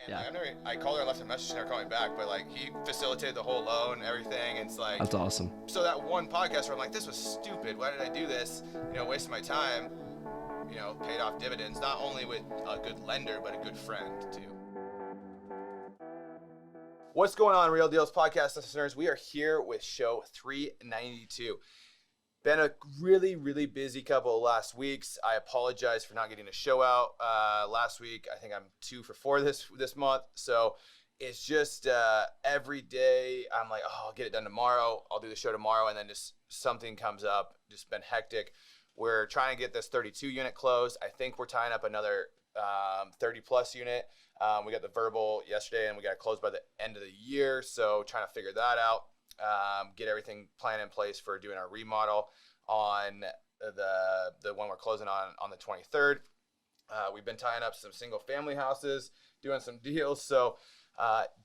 Yeah. I called her and left a message, she never called me back, but like he facilitated the whole loan and everything. And it's like, That's awesome. so that one podcast where I'm like, this was stupid. Why did I do this? Wasting my time, paid off dividends, not only with a good lender, but a good friend too. What's going on, Real Dealz Podcast listeners? We are here with show 392. Been a really, really busy couple of last weeks. I apologize for not getting a show out last week. I think I'm 2 for 4 this month. So it's just every day I'm like, oh, I'll get it done tomorrow. I'll do the show tomorrow. And then just something comes up. Just been hectic. We're trying to get this 32 unit closed. I think we're tying up another 30 plus unit. We got the verbal yesterday and we got it closed by the end of the year. So trying to figure that out. Get everything planned in place for doing our remodel on the one we're closing on the 23rd. We've been tying up some single family houses, doing some deals. So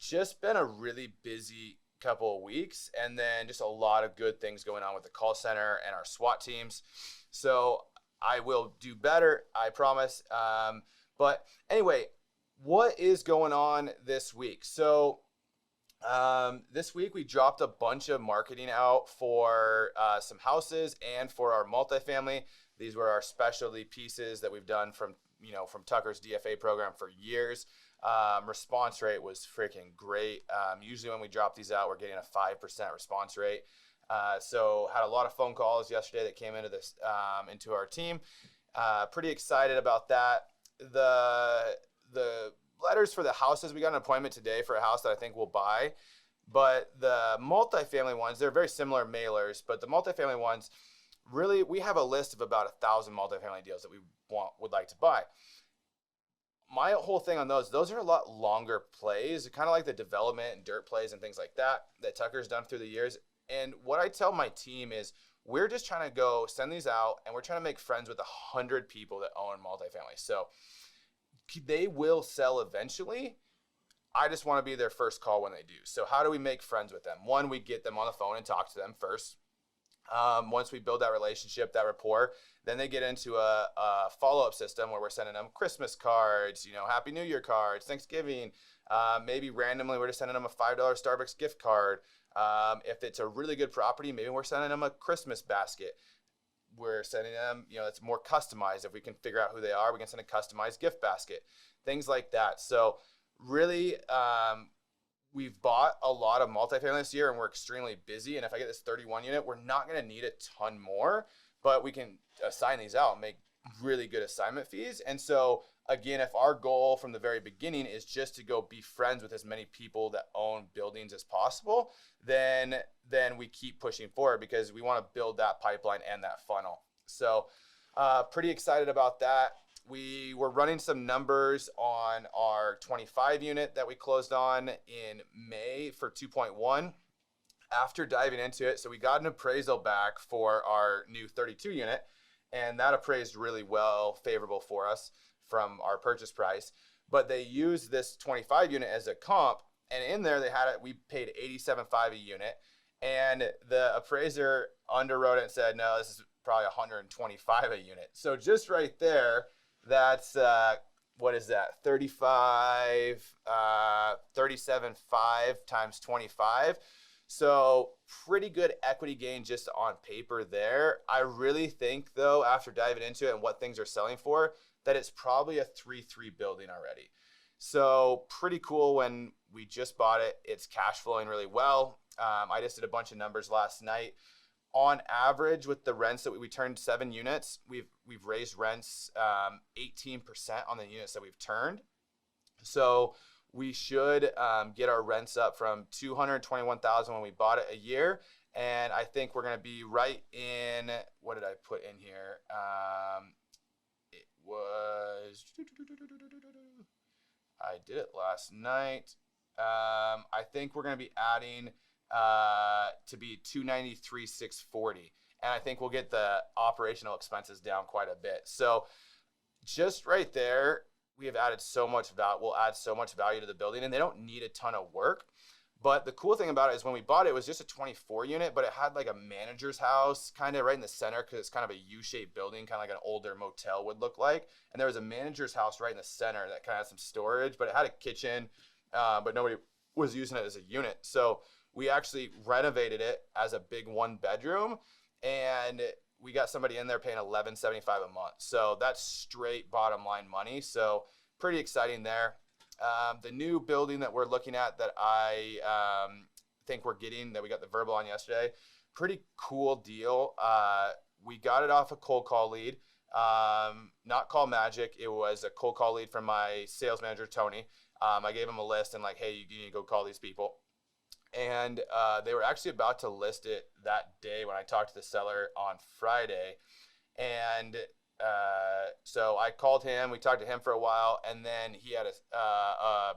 just been a really busy couple of weeks, and then just a lot of good things going on with the call center and our SWOT teams. So I will do better, I promise. But anyway, what is going on this week? So this week we dropped a bunch of marketing out for some houses and for our multifamily. These were our specialty pieces that we've done from Tucker's DFA program for years. Response rate was freaking great. Usually when we drop these out, we're getting a 5% response rate. So had a lot of phone calls yesterday that came into this into our team. Pretty excited about that. The letters for the houses, we got an appointment today for a house that I think we'll buy, but the multifamily ones, they're very similar mailers, but the multifamily ones, really, we have a list of about 1,000 multifamily deals that we would like to buy. My whole thing on those are a lot longer plays, kind of like the development and dirt plays and things like that Tucker's done through the years. And what I tell my team is we're just trying to go send these out, and we're trying to make friends with 100 people that own multifamily. So they will sell eventually. I just want to be their first call when they do. So how do we make friends with them? One, we get them on the phone and talk to them first. Once we build that relationship, that rapport, then they get into a follow-up system where we're sending them Christmas cards, Happy New Year cards, Thanksgiving. Maybe randomly we're just sending them a $5 Starbucks gift card. If it's a really good property, maybe we're sending them a Christmas basket. We're sending them, it's more customized. If we can figure out who they are, we can send a customized gift basket, things like that. So really, we've bought a lot of multifamily this year and we're extremely busy. And if I get this 31 unit, we're not going to need a ton more, but we can assign these out and make really good assignment fees. And so again, if our goal from the very beginning is just to go be friends with as many people that own buildings as possible, then we keep pushing forward because we want to build that pipeline and that funnel. So pretty excited about that. We were running some numbers on our 25 unit that we closed on in May for 2.1 after diving into it. So we got an appraisal back for our new 32 unit, and that appraised really well, favorable for us from our purchase price. But they used this 25 unit as a comp, and in there they had it, we paid $87.5 a unit, and the appraiser underwrote it and said, no, this is probably $125 a unit. So just right there, that's what is that? 37.5 times 25. So pretty good equity gain just on paper there. I really think though, after diving into it and what things are selling for, that it's probably a 3.3 building already. So pretty cool. When we just bought it, it's cash flowing really well. I just did a bunch of numbers last night. On average, with the rents that we turned 7 units, we've raised rents 18% on the units that we've turned. So we should get our rents up from $221,000 when we bought it a year, and I think we're going to be right in, what did I put in here? It was, I did it last night. I think we're going to be adding to be $293,640, and I think we'll get the operational expenses down quite a bit. So just right there, we have added so much value. We'll add so much value to the building, and they don't need a ton of work, But the cool thing about it is when we bought it, it was just a 24 unit, but it had like a manager's house kind of right in the center because it's kind of a U-shaped building, kind of like an older motel would look like. And there was a manager's house right in the center that kind of had some storage, but it had a kitchen, but nobody was using it as a unit. So we actually renovated it as a big 1-bedroom, and we got somebody in there paying $11.75 a month. So that's straight bottom line money. So pretty exciting there. The new building that we're looking at that I think we're getting, that we got the verbal on yesterday, pretty cool deal. We got it off a cold call lead, not call magic. It was a cold call lead from my sales manager, Tony. I gave him a list and like, hey, you need to go call these people. And they were actually about to list it that day when I talked to the seller on Friday. And so I called him, we talked to him for a while, and then he had a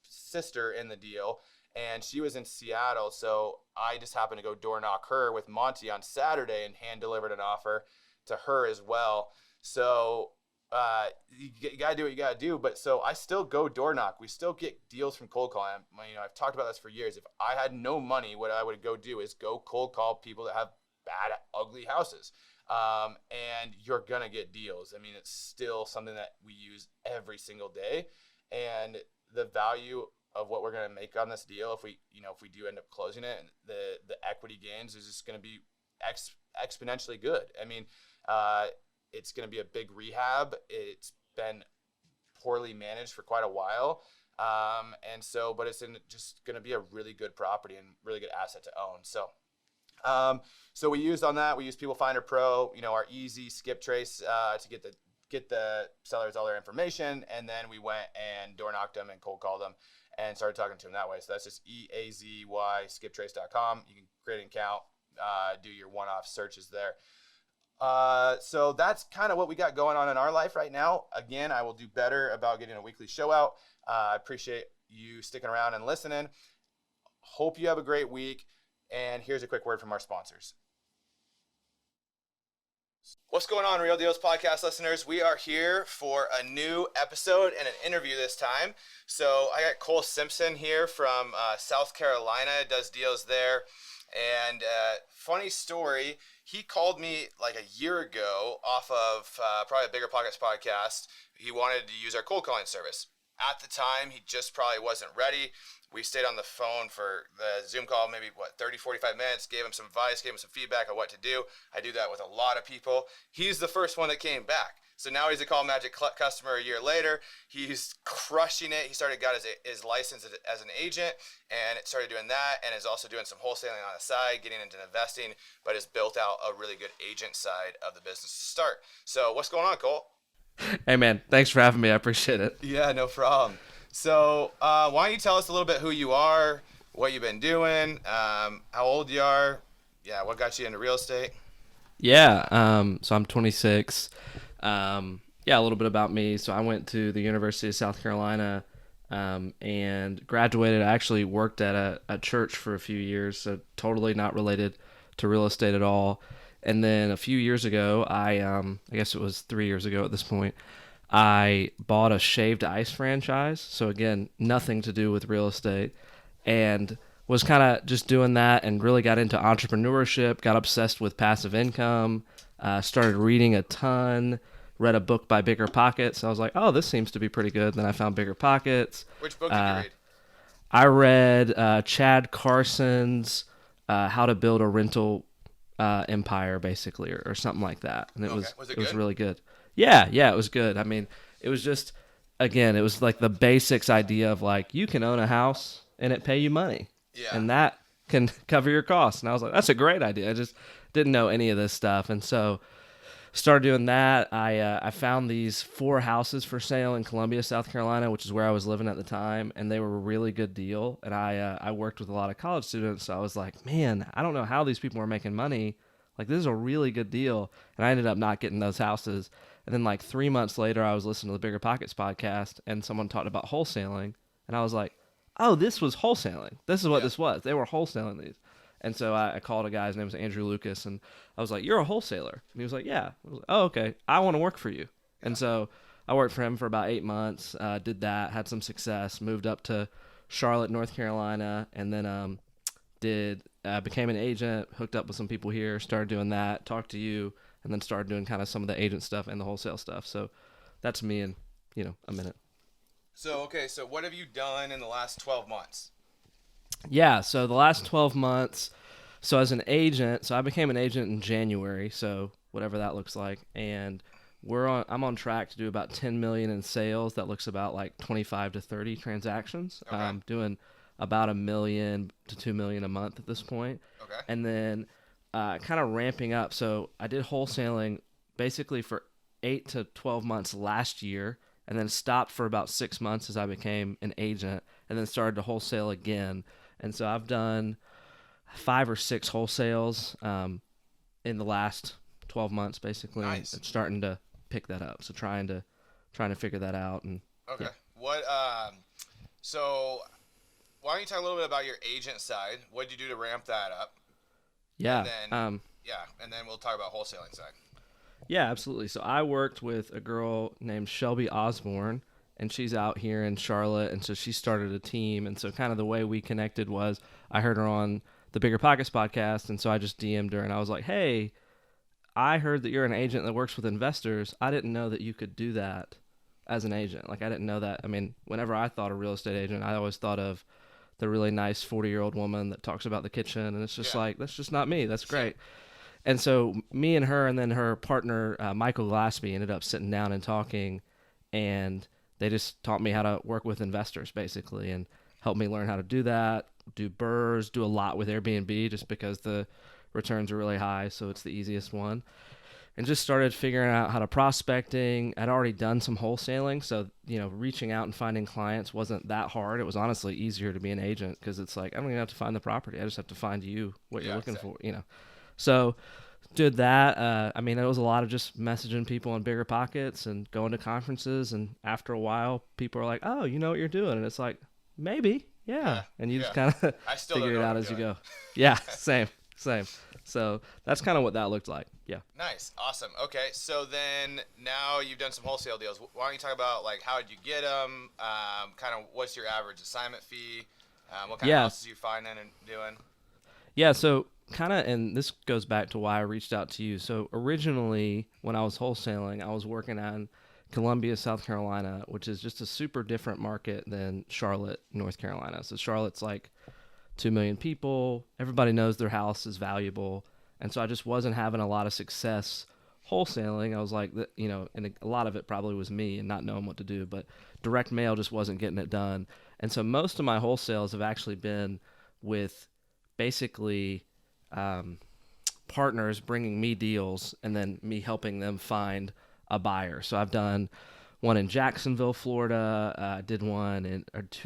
sister in the deal, and she was in Seattle. So I just happened to go door knock her with Monty on Saturday and hand delivered an offer to her as well. So you gotta do what you gotta do. But so I still go door knock. We still get deals from cold calling. I've talked about this for years. If I had no money, what I would go do is go cold call people that have bad, ugly houses. And you're gonna get deals. I mean, it's still something that we use every single day, and the value of what we're gonna make on this deal, if we do end up closing it, and the equity gains is just gonna be exponentially good. I mean, it's gonna be a big rehab. It's been poorly managed for quite a while, but it's just gonna be a really good property and really good asset to own. So we used on that. We used People Finder Pro, our easy skip trace to get the sellers all their information, and then we went and door knocked them and cold called them and started talking to them that way. So that's just eazyskiptrace.com. You can create an account, do your one-off searches there. So that's kind of what we got going on in our life right now. Again, I will do better about getting a weekly show out. I appreciate you sticking around and listening. Hope you have a great week. And here's a quick word from our sponsors. What's going on, Real Dealz Podcast listeners? We are here for a new episode and an interview this time. So I got Cole Simpson here from South Carolina, does deals there. And funny story, he called me like a year ago off of probably a Bigger Pockets podcast. He wanted to use our cold calling service. At the time, he just probably wasn't ready. We stayed on the phone for the Zoom call, maybe 30, 45 minutes, gave him some advice, gave him some feedback on what to do. I do that with a lot of people. He's the first one that came back. So now he's a Call Magic customer a year later. He's crushing it. He got his license as an agent and started doing that, and is also doing some wholesaling on the side, getting into investing, but has built out a really good agent side of the business to start. So what's going on, Cole? Hey man, thanks for having me. I appreciate it. Yeah, no problem. So why don't you tell us a little bit who you are, what you've been doing, how old you are, what got you into real estate? Yeah, so I'm 26. A little bit about me. So I went to the University of South Carolina and graduated. I actually worked at a church for a few years, so totally not related to real estate at all. And then a few years ago, I guess it was 3 years ago at this point, I bought a shaved ice franchise. So again, nothing to do with real estate, and was kind of just doing that and really got into entrepreneurship, got obsessed with passive income, started reading a ton, read a book by Bigger Pockets. I was like, oh, this seems to be pretty good. Then I found Bigger Pockets. Which book did you read? I read Chad Carson's How to Build a Rental Empire, basically, or something like that. And it was really good. Yeah, it was good. I mean, it was just, again, it was like the basics idea of like, you can own a house and it pay you money. Yeah. And that can cover your costs. And I was like, that's a great idea. I just didn't know any of this stuff. And so started doing that. I found these 4 houses for sale in Columbia, South Carolina, which is where I was living at the time. And they were a really good deal. And I worked with a lot of college students. So I was like, man, I don't know how these people are making money. Like, this is a really good deal. And I ended up not getting those houses. And then like 3 months later, I was listening to the Bigger Pockets podcast and someone talked about wholesaling. And I was like, oh, this was wholesaling. This is what this was. They were wholesaling these. And so I called a guy, his name was Andrew Lucas, and I was like, you're a wholesaler? And he was like, yeah. I was like, oh, okay. I want to work for you. And so I worked for him for about 8 months, did that, had some success, moved up to Charlotte, North Carolina, and then became an agent, hooked up with some people here, started doing that, talked to you, and then started doing kind of some of the agent stuff and the wholesale stuff. So that's me in, a minute. So what have you done in the last 12 months? Yeah, so the last 12 months, so as an agent, so I became an agent in January, so whatever that looks like, and I'm on track to do about 10 million in sales. That looks about like 25 to 30 transactions. Okay. I'm doing about $1 million to $2 million a month at this point. Okay. And then kind of ramping up. So I did wholesaling basically for 8 to 12 months last year, and then stopped for about 6 months as I became an agent, and then started to wholesale again. And so I've done 5 or 6 wholesales in the last 12 months, basically. Nice. And starting to pick that up. So trying to figure that out. And okay. Yeah. So why don't you talk a little bit about your agent side? What did you do to ramp that up? Yeah. And then we'll talk about wholesaling side. Yeah, absolutely. So I worked with a girl named Shelby Osborne, and she's out here in Charlotte, and so she started a team. And so kind of the way we connected was I heard her on the Bigger Pockets podcast, and so I just DM'd her, and I was like, hey, I heard that you're an agent that works with investors. I didn't know that you could do that as an agent. Like, I didn't know that. I mean, whenever I thought of real estate agent, I always thought of the really nice 40-year-old woman that talks about the kitchen, and it's just like, that's just not me. That's great. And so me and her and then her partner, Michael Glassby, ended up sitting down and talking, and they just taught me how to work with investors, basically, and helped me learn how to do that, do BRRRRs, do a lot with Airbnb just because the returns are really high, so it's the easiest one. And just started figuring out how to prospecting. I'd already done some wholesaling, so reaching out and finding clients wasn't that hard. It was honestly easier to be an agent because it's like I don't even have to find the property. I just have to find you what you're looking for. So did that. It was a lot of just messaging people on Bigger Pockets and going to conferences. And after a while, people are like, "Oh, you know what you're doing?" And it's like, maybe, yeah. And you just kind of figure it out as you go. Yeah, same. So that's kind of what that looked like. Yeah. Nice. Awesome. Okay. So then now you've done some wholesale deals. Why don't you talk about like how did you get them? Kind of what's your average assignment fee? What kind of houses you finding and doing? Yeah. So kind of, and this goes back to why I reached out to you. So originally when I was wholesaling, I was working on Columbia, South Carolina, which is just a super different market than Charlotte, North Carolina. So Charlotte's like 2 million people. Everybody knows their house is valuable. And so I just wasn't having a lot of success wholesaling. I was like, and a lot of it probably was me and not knowing what to do, but direct mail just wasn't getting it done. And so most of my wholesales have actually been with basically partners bringing me deals and then me helping them find a buyer. So I've done one in Jacksonville, Florida, did one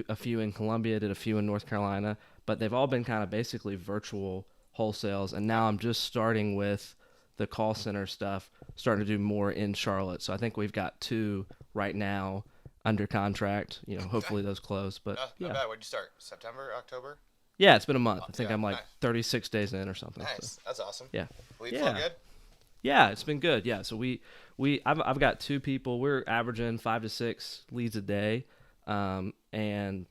a few in Columbia, did a few in North Carolina, but they've all been kind of basically virtual wholesales. And now I'm just starting with the call center stuff, starting to do more in Charlotte. So I think we've got 2 right now under contract. Hopefully those close. But not bad. When did you start? September, October? Yeah, it's been a month. I think I'm like 36 days in or something. Nice. So. That's awesome. Yeah. Lead flow good? Yeah, it's been good. Yeah. So I've got 2 people. We're averaging 5 to 6 leads a day. And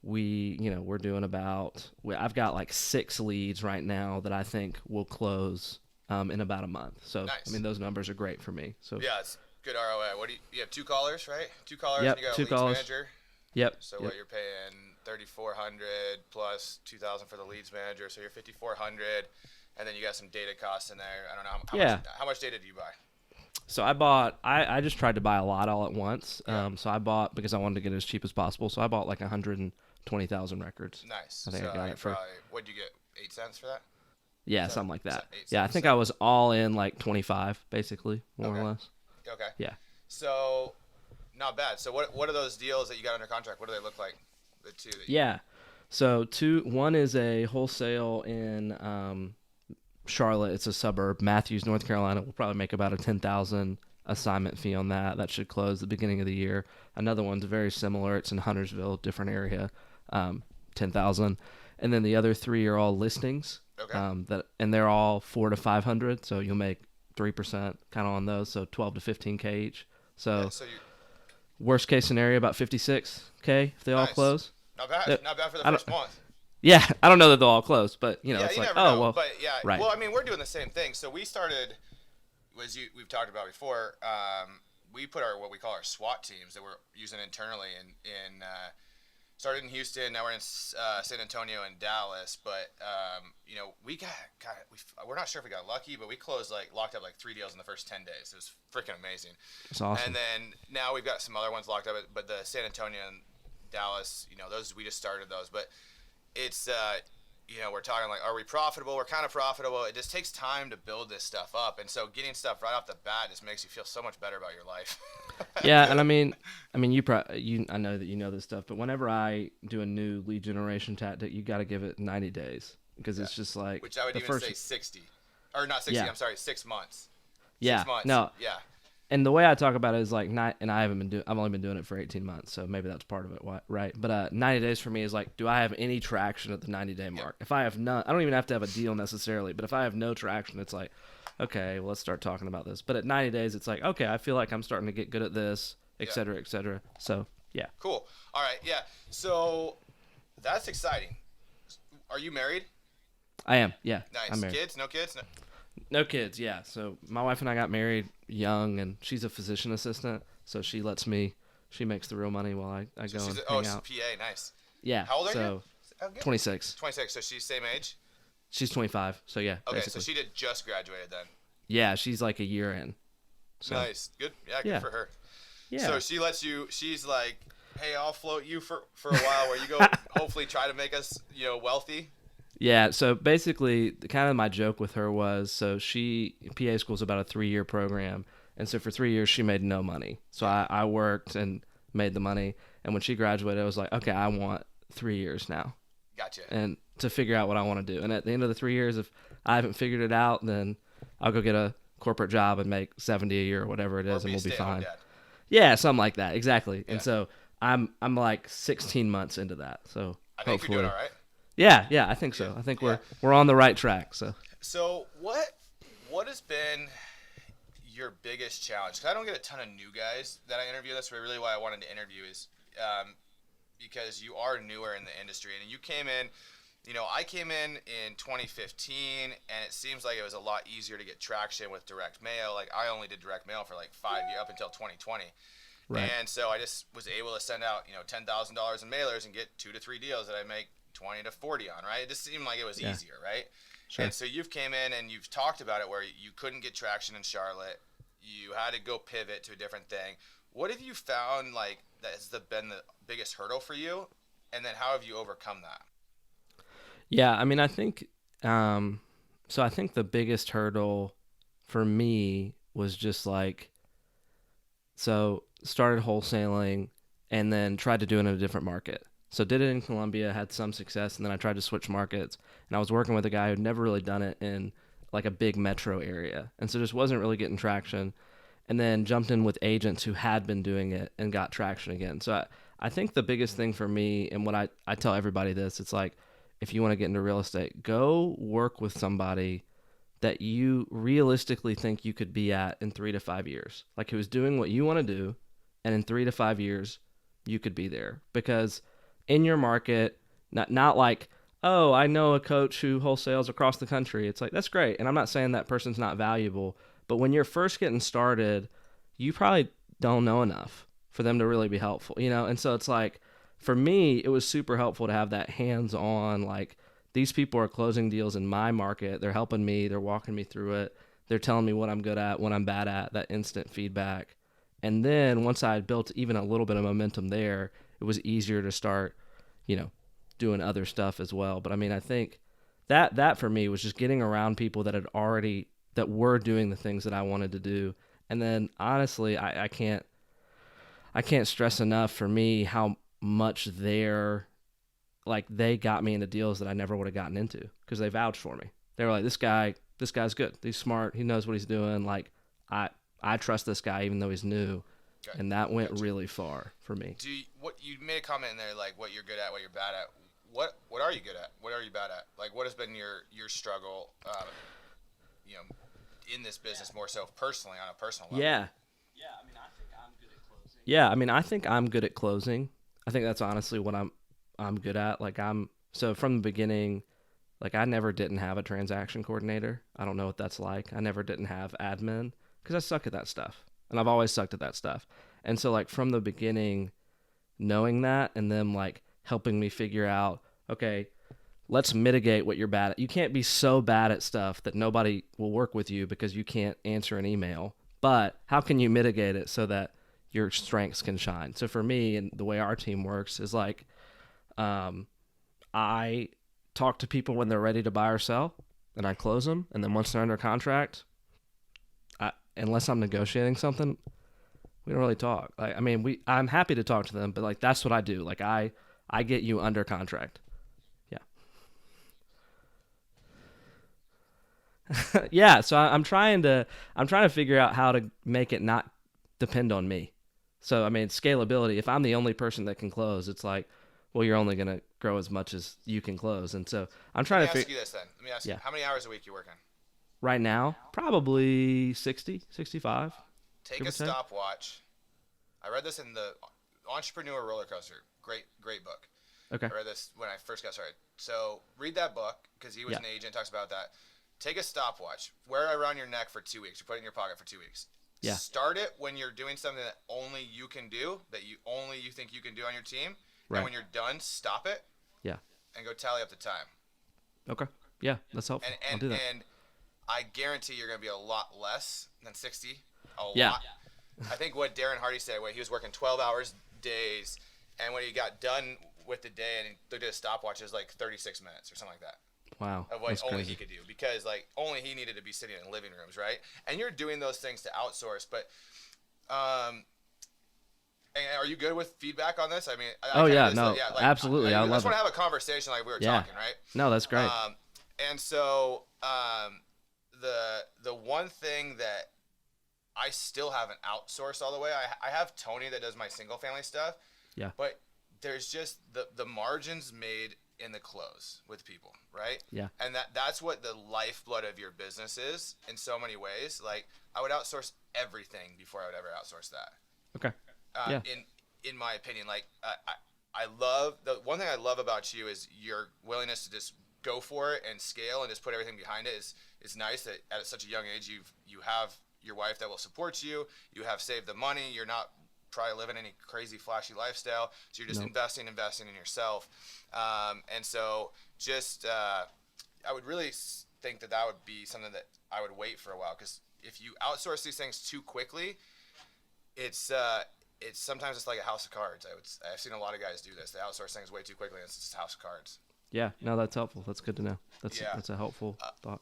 we're doing I've got like 6 leads right now that I think will close in about a month. So, nice. Those numbers are great for me. So yeah, it's good ROI. What do you have 2 callers, right? 2 callers yep, and you got a 2 leads callers. manager? Yep. So what you're paying $3,400 plus $2,000 for the leads manager. So you're $5,400 and then you got some data costs in there. I don't know how much data do you buy? So I just tried to buy a lot all at once. So I bought because I wanted to get it as cheap as possible. So I bought like 120,000 records. Nice. I think I got it for. What'd you get? 8 cents for that? Yeah, something like that. 8 Yeah, I cents, think I was all in like 25, basically, more Okay. or less. Okay. Yeah. So not bad. So what are those deals that you got under contract? What do they look like? The 2 that you Yeah. So one is a wholesale in Charlotte. It's a suburb, Matthews, North Carolina. We'll probably make about a $10,000 assignment fee on that. That should close the beginning of the year. Another one's very similar. It's in Huntersville, different area, $10,000. And then the other 3 are all listings. Okay. And they're all 400 to 500. So you'll make 3% kind of on those. So 12 to 15K each. So, you, worst case scenario, about 56K if they all Nice. close. Not bad. Not bad for the first month. Yeah, I don't know that they'll all close, but it's you like, never oh, know. well. But yeah, right. Well, I mean, we're doing the same thing. So we started, we've talked about before, we put what we call our SWOT teams that we're using internally started in Houston. Now we're in San Antonio and Dallas. But we're not sure if we got lucky, but we locked up 3 deals in the first 10 days. It was freaking amazing. It's awesome. And then now we've got some other ones locked up, but the San Antonio and Dallas, those we just started those. But it's we're talking are we profitable? We're kind of profitable. It just takes time to build this stuff up, and so getting stuff right off the bat just makes you feel so much better about your life. Yeah, and I mean, I know that you know this stuff, but whenever I do a new lead generation tactic, you got to give it 90 days because it's just like which I would even say 60, or not 60. Yeah. I'm sorry, 6 months. Yeah, 6 months. No. Yeah. And the way I talk about it is and I've only been doing it for 18 months, so maybe that's part of it, right? But 90 days for me is do I have any traction at the 90-day mark? If I have none, I don't even have to have a deal necessarily, but if I have no traction, it's okay, well, let's start talking about this. But at 90 days, it's okay, I feel like I'm starting to get good at this, et cetera, et cetera. So, yeah. Cool. All right, yeah. So that's exciting. Are you married? I am, yeah. Nice. I'm married. Kids? No kids? No kids, yeah. So my wife and I got married young, and she's a physician assistant, so she makes the real money while I go and hang out. PA, nice. Yeah. How old are you? 26. 26, so she's same age? She's 25, so yeah. Okay, basically. so she did just graduated then. Yeah, she's a year in. So. Nice. Good. Yeah, good for her. Yeah. So she's like, hey, I'll float you for a while where you go hopefully try to make us, wealthy. Yeah, so basically, kind of my joke with her was, so PA school is about a 3-year program, and so for 3 years she made no money. So I worked and made the money, and when she graduated, I was like, okay, I want 3 years now. Gotcha. And to figure out what I want to do. And at the end of the 3 years, if I haven't figured it out, then I'll go get a corporate job and make 70 a year or whatever it is, and we'll be fine. Dad. Yeah, something like that, exactly. Yeah. And so I'm 16 months into that, so I think you're doing all right. Yeah, I think so. I think we're on the right track. So what has been your biggest challenge? Because I don't get a ton of new guys that I interview. That's really why I wanted to interview is because you are newer in the industry, and you came in. I came in 2015, and it seems like it was a lot easier to get traction with direct mail. I only did direct mail for 5 years up until 2020. Right. And so I just was able to send out $10,000 in mailers and get 2 to 3 deals that I make 20 to 40 on, right? It just seemed like it was easier, right? Sure. And so you've came in and you've talked about it where you couldn't get traction in Charlotte. You had to go pivot to a different thing. What have you found that has been the biggest hurdle for you? And then how have you overcome that? Yeah, I mean, I think so I think the biggest hurdle for me was just so started wholesaling and then tried to do it in a different market. So did it in Columbia, had some success, and then I tried to switch markets. And I was working with a guy who'd never really done it in a big metro area. And so just wasn't really getting traction. And then jumped in with agents who had been doing it and got traction again. So I think the biggest thing for me, and what I tell everybody this, it's if you want to get into real estate, go work with somebody that you realistically think you could be at in 3 to 5 years. Who's doing what you want to do, and in 3 to 5 years, you could be there. Because in your market, not oh, I know a coach who wholesales across the country. It's that's great. And I'm not saying that person's not valuable, but when you're first getting started, you probably don't know enough for them to really be helpful, And so it's for me, it was super helpful to have that hands-on, these people are closing deals in my market. They're helping me. They're walking me through it. They're telling me what I'm good at, what I'm bad at, that instant feedback. And then once I had built even a little bit of momentum there, it was easier to start, doing other stuff as well. But I mean, I think that for me was just getting around people that were doing the things that I wanted to do. And then honestly, I can't stress enough for me how much they got me into deals that I never would have gotten into because they vouched for me. They were this guy's good. He's smart. He knows what he's doing. I trust this guy even though he's new. Okay. And that went really far for me. You made a comment in there what you're good at, what you're bad at. What are you good at? What are you bad at? What has been your struggle, in this business more so personally on a personal level? Yeah. I mean, I think I'm good at closing. I think that's honestly what I'm I'm good at. Like so from the beginning, like I never didn't have a transaction coordinator. I don't know what that's like. I never didn't have admin because I suck at that stuff. And I've always sucked at that stuff. And so like from the beginning, knowing that and them like helping me figure out, okay, let's mitigate what you're bad at. You can't be so bad at stuff that nobody will work with you because you can't answer an email. But how can you mitigate it so that your strengths can shine? So for me, and the way our team works is like, I talk to people when they're ready to buy or sell, and I close them. And then once they're under contract, unless I'm negotiating something, we don't really talk. Like, I mean, I'm happy to talk to them, but like that's what I do. Like I get you under contract. Yeah. Yeah. So I'm trying to figure out how to make it not depend on me. So I mean, scalability. If I'm the only person that can close, it's like, well, you're only gonna grow as much as you can close. And so I'm trying to figure. Let me ask you this then. Let me ask you, how many hours a week you working? Right now, probably 60, 65. Take a stopwatch. I read this in the Entrepreneur Roller Coaster. Great book. Okay. I read this when I first got started. So read that book because he was an agent, talks about that. Take a stopwatch. Wear it around your neck for 2 weeks. You put it in your pocket for 2 weeks. Yeah. Start it when you're doing something that only you can do, that you think you can do on your team. Right. And when you're done, stop it. Yeah. And go tally up the time. Okay. Yeah, that's helpful. I'll do that. And I guarantee you're going to be a lot less than 60. A lot. I think what Darren Hardy said, when he was working 12 hours days, and when he got done with the day and he looked at his stopwatch, it was like 36 minutes or something like that. Wow. Of what only he could do, because like only he needed to be sitting in living rooms, right? And you're doing those things to outsource, but and are you good with feedback on this? I mean, absolutely. I just want to have a conversation like we were talking, right? No, that's great. And so the one thing that I still haven't outsourced all the way, I have Tony that does my single family stuff. Yeah. But there's just the margins made in the close with people, right? Yeah. And that's what the lifeblood of your business is in so many ways. Like I would outsource everything before I would ever outsource that. Okay. In my opinion, like I love the one thing I love about you is your willingness to just go for it and scale and just put everything behind it. It's nice that at such a young age you have your wife that will support you. You have saved the money. You're not probably living any crazy flashy lifestyle. So you're just investing in yourself. And so just I would really think that would be something that I would wait for a while, because if you outsource these things too quickly, it's sometimes it's like a house of cards. I've seen a lot of guys do this. They outsource things way too quickly, and it's just a house of cards. Yeah, no, that's helpful. That's good to know. That's a helpful thought.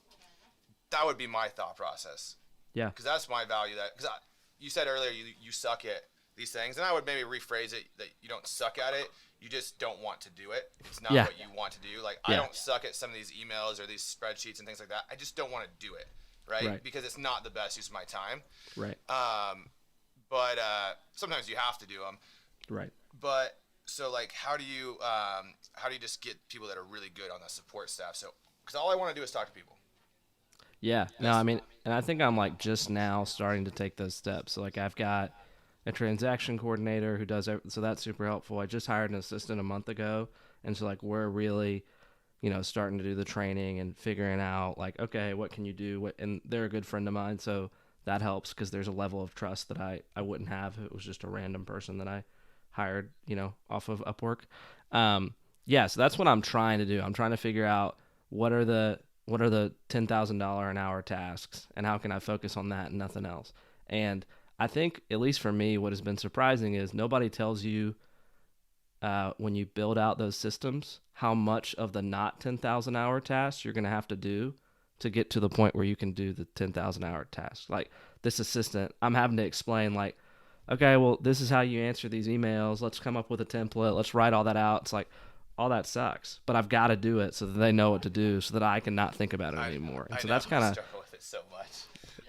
That would be my thought process. Yeah. Because that's my value. Because you said earlier you suck at these things, and I would maybe rephrase it that you don't suck at it. You just don't want to do it. It's not what you want to do. Like I don't suck at some of these emails or these spreadsheets and things like that. I just don't want to do it, right? Because it's not the best use of my time. Right. But sometimes you have to do them. Right. But so like, how do you just get people that are really good on the support staff? So, because all I want to do is talk to people. Yeah. No, I mean, and I think I'm like just now starting to take those steps. So like I've got a transaction coordinator who does so that's super helpful. I just hired an assistant a month ago, and so like we're really, starting to do the training and figuring out like, okay, what can you do? And they're a good friend of mine, so that helps because there's a level of trust that I wouldn't have if it was just a random person that I hired, off of Upwork. So that's what I'm trying to do. I'm trying to figure out what are the $10,000 an hour tasks and how can I focus on that and nothing else. And I think, at least for me, what has been surprising is nobody tells you when you build out those systems how much of the not 10,000 hour tasks you're going to have to do to get to the point where you can do the 10,000 hour task. Like this assistant, I'm having to explain like, okay, well, this is how you answer these emails. Let's come up with a template. Let's write all that out. It's like, all that sucks, but I've got to do it so that they know what to do so that I can not think about it anymore. And so that's kind of struggle with it so much.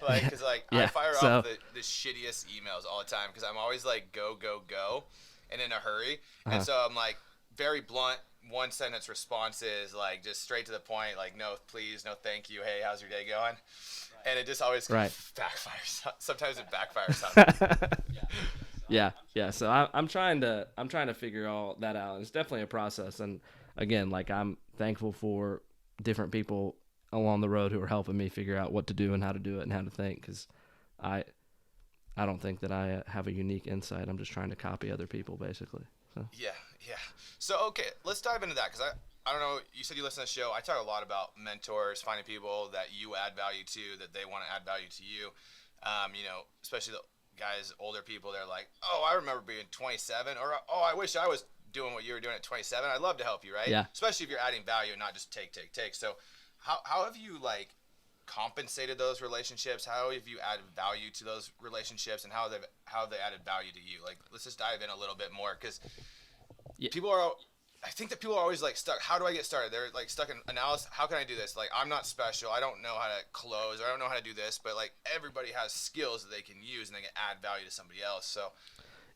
Like, cause like I fire off the shittiest emails all the time. Cause I'm always like, go, and in a hurry. And so I'm like very blunt, one sentence responses, like just straight to the point. Like, no, please, no, thank you. Hey, how's your day going? And it just always backfires. Sometimes it backfires. Yeah. So I'm trying to figure all that out. And it's definitely a process. And again, like I'm thankful for different people along the road who are helping me figure out what to do and how to do it and how to think. Because I I don't think that I have a unique insight. I'm just trying to copy other people, basically. So. Yeah. So okay, let's dive into that because I don't know. You said you listen to the show. I talk a lot about mentors, finding people that you add value to, that they want to add value to you. Especially the guys, older people. They're like, oh, I remember being 27, or oh, I wish I was doing what you were doing at 27. I'd love to help you, right? Yeah. Especially if you're adding value and not just take. So, how have you compensated those relationships? How have you added value to those relationships, and how have they added value to you? Let's just dive in a little bit more because I think that people are always stuck. How do I get started? They're stuck in analysis. How can I do this? I'm not special. I don't know how to close, or I don't know how to do this. But everybody has skills that they can use, and they can add value to somebody else. So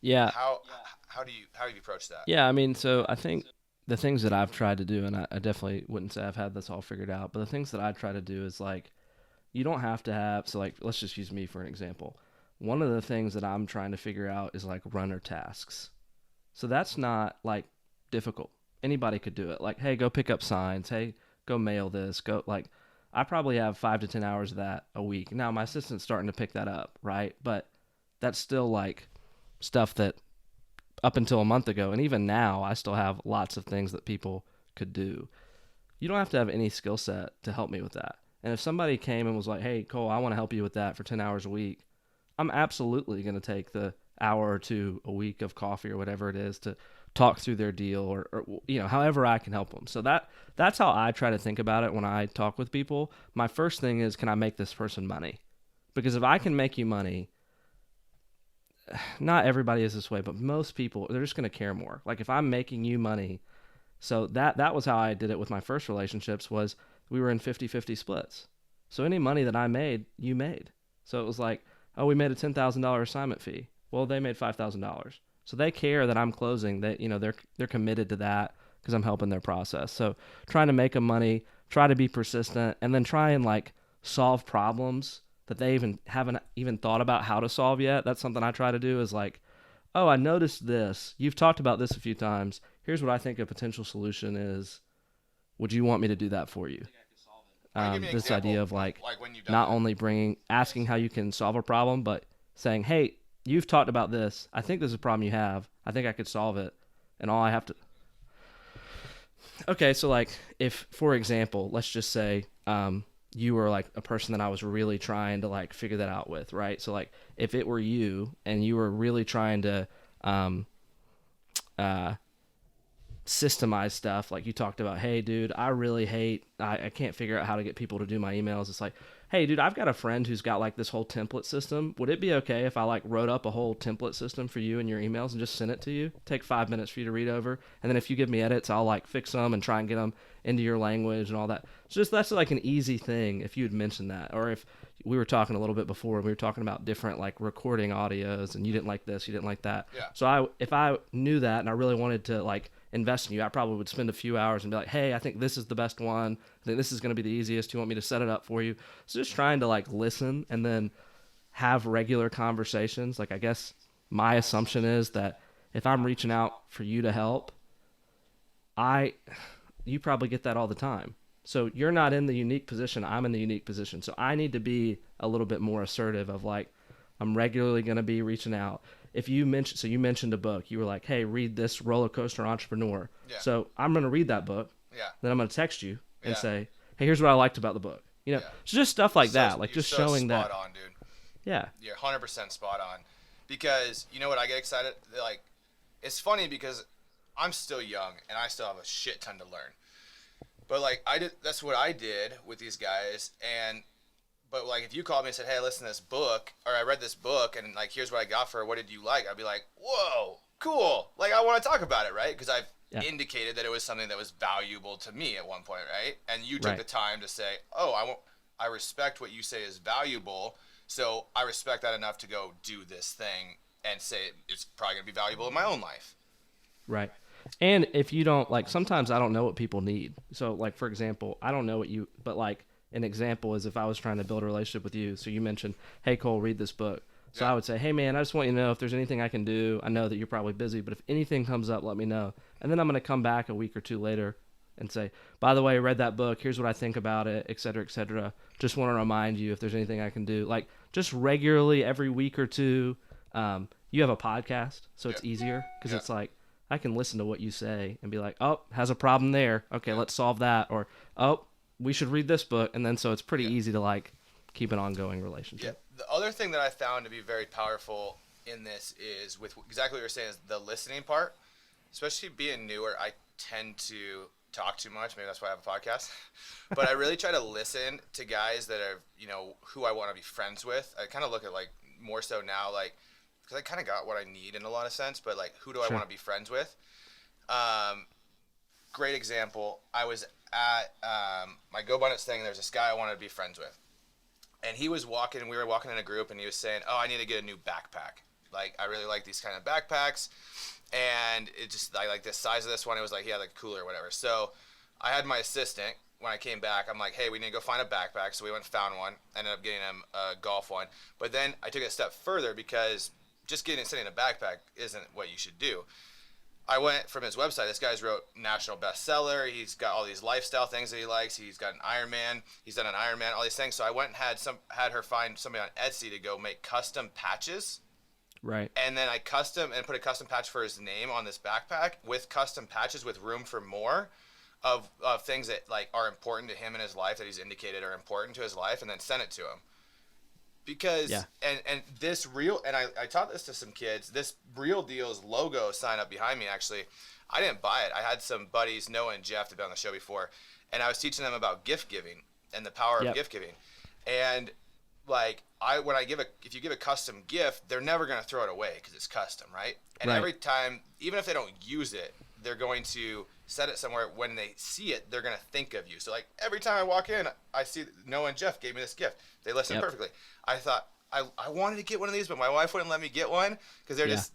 yeah, how do you approach that? Yeah, I mean, so I think the things that I've tried to do, and I definitely wouldn't say I've had this all figured out, but the things that I try to do is you don't have to have. So let's just use me for an example. One of the things that I'm trying to figure out is runner tasks. So that's not difficult. Anybody could do it. Hey, go pick up signs. Hey, go mail this. Go I probably have 5 to 10 hours of that a week. Now my assistant's starting to pick that up, right? But that's still stuff that up until a month ago, and even now, I still have lots of things that people could do. You don't have to have any skill set to help me with that. And if somebody came and was like, hey, Cole, I want to help you with that for 10 hours a week, I'm absolutely going to take the hour or two a week of coffee or whatever it is to talk through their deal or however I can help them. So that's how I try to think about it when I talk with people. My first thing is, can I make this person money? Because if I can make you money, not everybody is this way, but most people, they're just going to care more. If I'm making you money, so that was how I did it with my first relationships, was we were in 50-50 splits. So any money that I made, you made. So it was oh, we made a $10,000 assignment fee. Well, they made $5,000. So they care that I'm closing, that, they're committed to that because I'm helping their process. So trying to make them money, try to be persistent, and then try and solve problems that they haven't even thought about how to solve yet. That's something I try to do is oh, I noticed this. You've talked about this a few times. Here's what I think a potential solution is. Would you want me to do that for you? This idea of not only asking how you can solve a problem, but saying, hey, you've talked about this. I think this is a problem you have. I think I could solve it. And all I have to... Okay, so if, for example, let's just say you were a person that I was really trying to figure that out with, right? So if it were you and you were really trying to systemize stuff, you talked about, hey, dude, I really hate, I can't figure out how to get people to do my emails. It's hey, dude, I've got a friend who's got this whole template system. Would it be okay if I wrote up a whole template system for you in your emails and just sent it to you? Take 5 minutes for you to read over. And then if you give me edits, I'll fix them and try and get them into your language and all that. So just that's an easy thing if you had mentioned that. Or if we were talking a little bit before, we were talking about different recording audios and you didn't like this, you didn't like that. Yeah. So if I knew that and I really wanted to invest in you, I probably would spend a few hours and be hey, I think this is the best one. I think this is going to be the easiest. Do you want me to set it up for you? So just trying to listen and then have regular conversations. I guess my assumption is that if I'm reaching out for you to help, you probably get that all the time. So you're not in the unique position. I'm in the unique position. So I need to be a little bit more assertive of I'm regularly going to be reaching out. If you mentioned a book, you were hey, read this Roller Coaster Entrepreneur. Yeah. So I'm going to read that book. Yeah. Then I'm going to text you and say, hey, here's what I liked about the book. So just stuff like that. Just showing that. Spot on, dude. Yeah. You're 100% spot on. Because you know what I get excited? It's funny because I'm still young and I still have a shit ton to learn. But that's what I did with these guys. But if you called me and said, hey, listen to this book, or I read this book and here's what I got for it, what did you like? I'd be whoa, cool. I want to talk about it, right? Because I've indicated that it was something that was valuable to me at one point, right? And you took the time to say, oh, I respect what you say is valuable, so I respect that enough to go do this thing and say it's probably going to be valuable in my own life. Right. And if you don't, sometimes I don't know what people need. So, for example, I don't know what but an example is if I was trying to build a relationship with you. So you mentioned, hey, Cole, read this book. So I would say, hey, man, I just want you to know if there's anything I can do. I know that you're probably busy, but if anything comes up, let me know. And then I'm going to come back a week or two later and say, by the way, I read that book. Here's what I think about it, et cetera, et cetera. Just want to remind you if there's anything I can do. Like, just regularly every week or two. You have a podcast, so it's easier because it's like, I can listen to what you say and be like, oh, has a problem there. Okay, let's solve that. Or, oh, we should read this book. And then so it's pretty easy to like keep an ongoing relationship. The other thing that I found to be very powerful in this is with exactly what you're saying is the listening part. Especially being newer, I tend to talk too much. Maybe that's why I have a podcast. But I really try to listen to guys that are, you know, who I want to be friends with. I kind of look at like more so now, like, because I kind of got what I need in a lot of sense, but like, who do I want to be friends with? Great example. I was at my Go Abundance thing. There's this guy I wanted to be friends with. And he was walking, we were walking in a group, and he was saying, oh, I need to get a new backpack. Like, I really like these kind of backpacks. And it just, I like this size of this one. It was like, yeah, like a cooler or whatever. So I had my assistant, when I came back, I'm like, hey, we need to go find a backpack. So we went and found one. Ended up getting him a golf one. But then I took it a step further because just sitting in a backpack isn't what you should do. I went from his website. This guy's wrote national bestseller. He's got all these lifestyle things that he likes. He's got an Ironman. He's done an Ironman, all these things. So I went and had her find somebody on Etsy to go make custom patches. Right. And then I put a custom patch for his name on this backpack with custom patches with room for more of things that like are important to him in his life that he's indicated are important to his life, and then sent it to him. Because and this I taught this to some kids. This Real Dealz logo sign up behind me, actually, I didn't buy it. I had some buddies, Noah and Jeff, that have been on the show before, and I was teaching them about gift giving and the power of gift giving. And like if you give a custom gift, they're never going to throw it away because it's custom, right? And every time, even if they don't use it, they're going to set it somewhere. When they see it, they're going to think of you. So like every time I walk in, I see Noah and Jeff gave me this gift. They listened perfectly. I thought I wanted to get one of these, but my wife wouldn't let me get one because they're just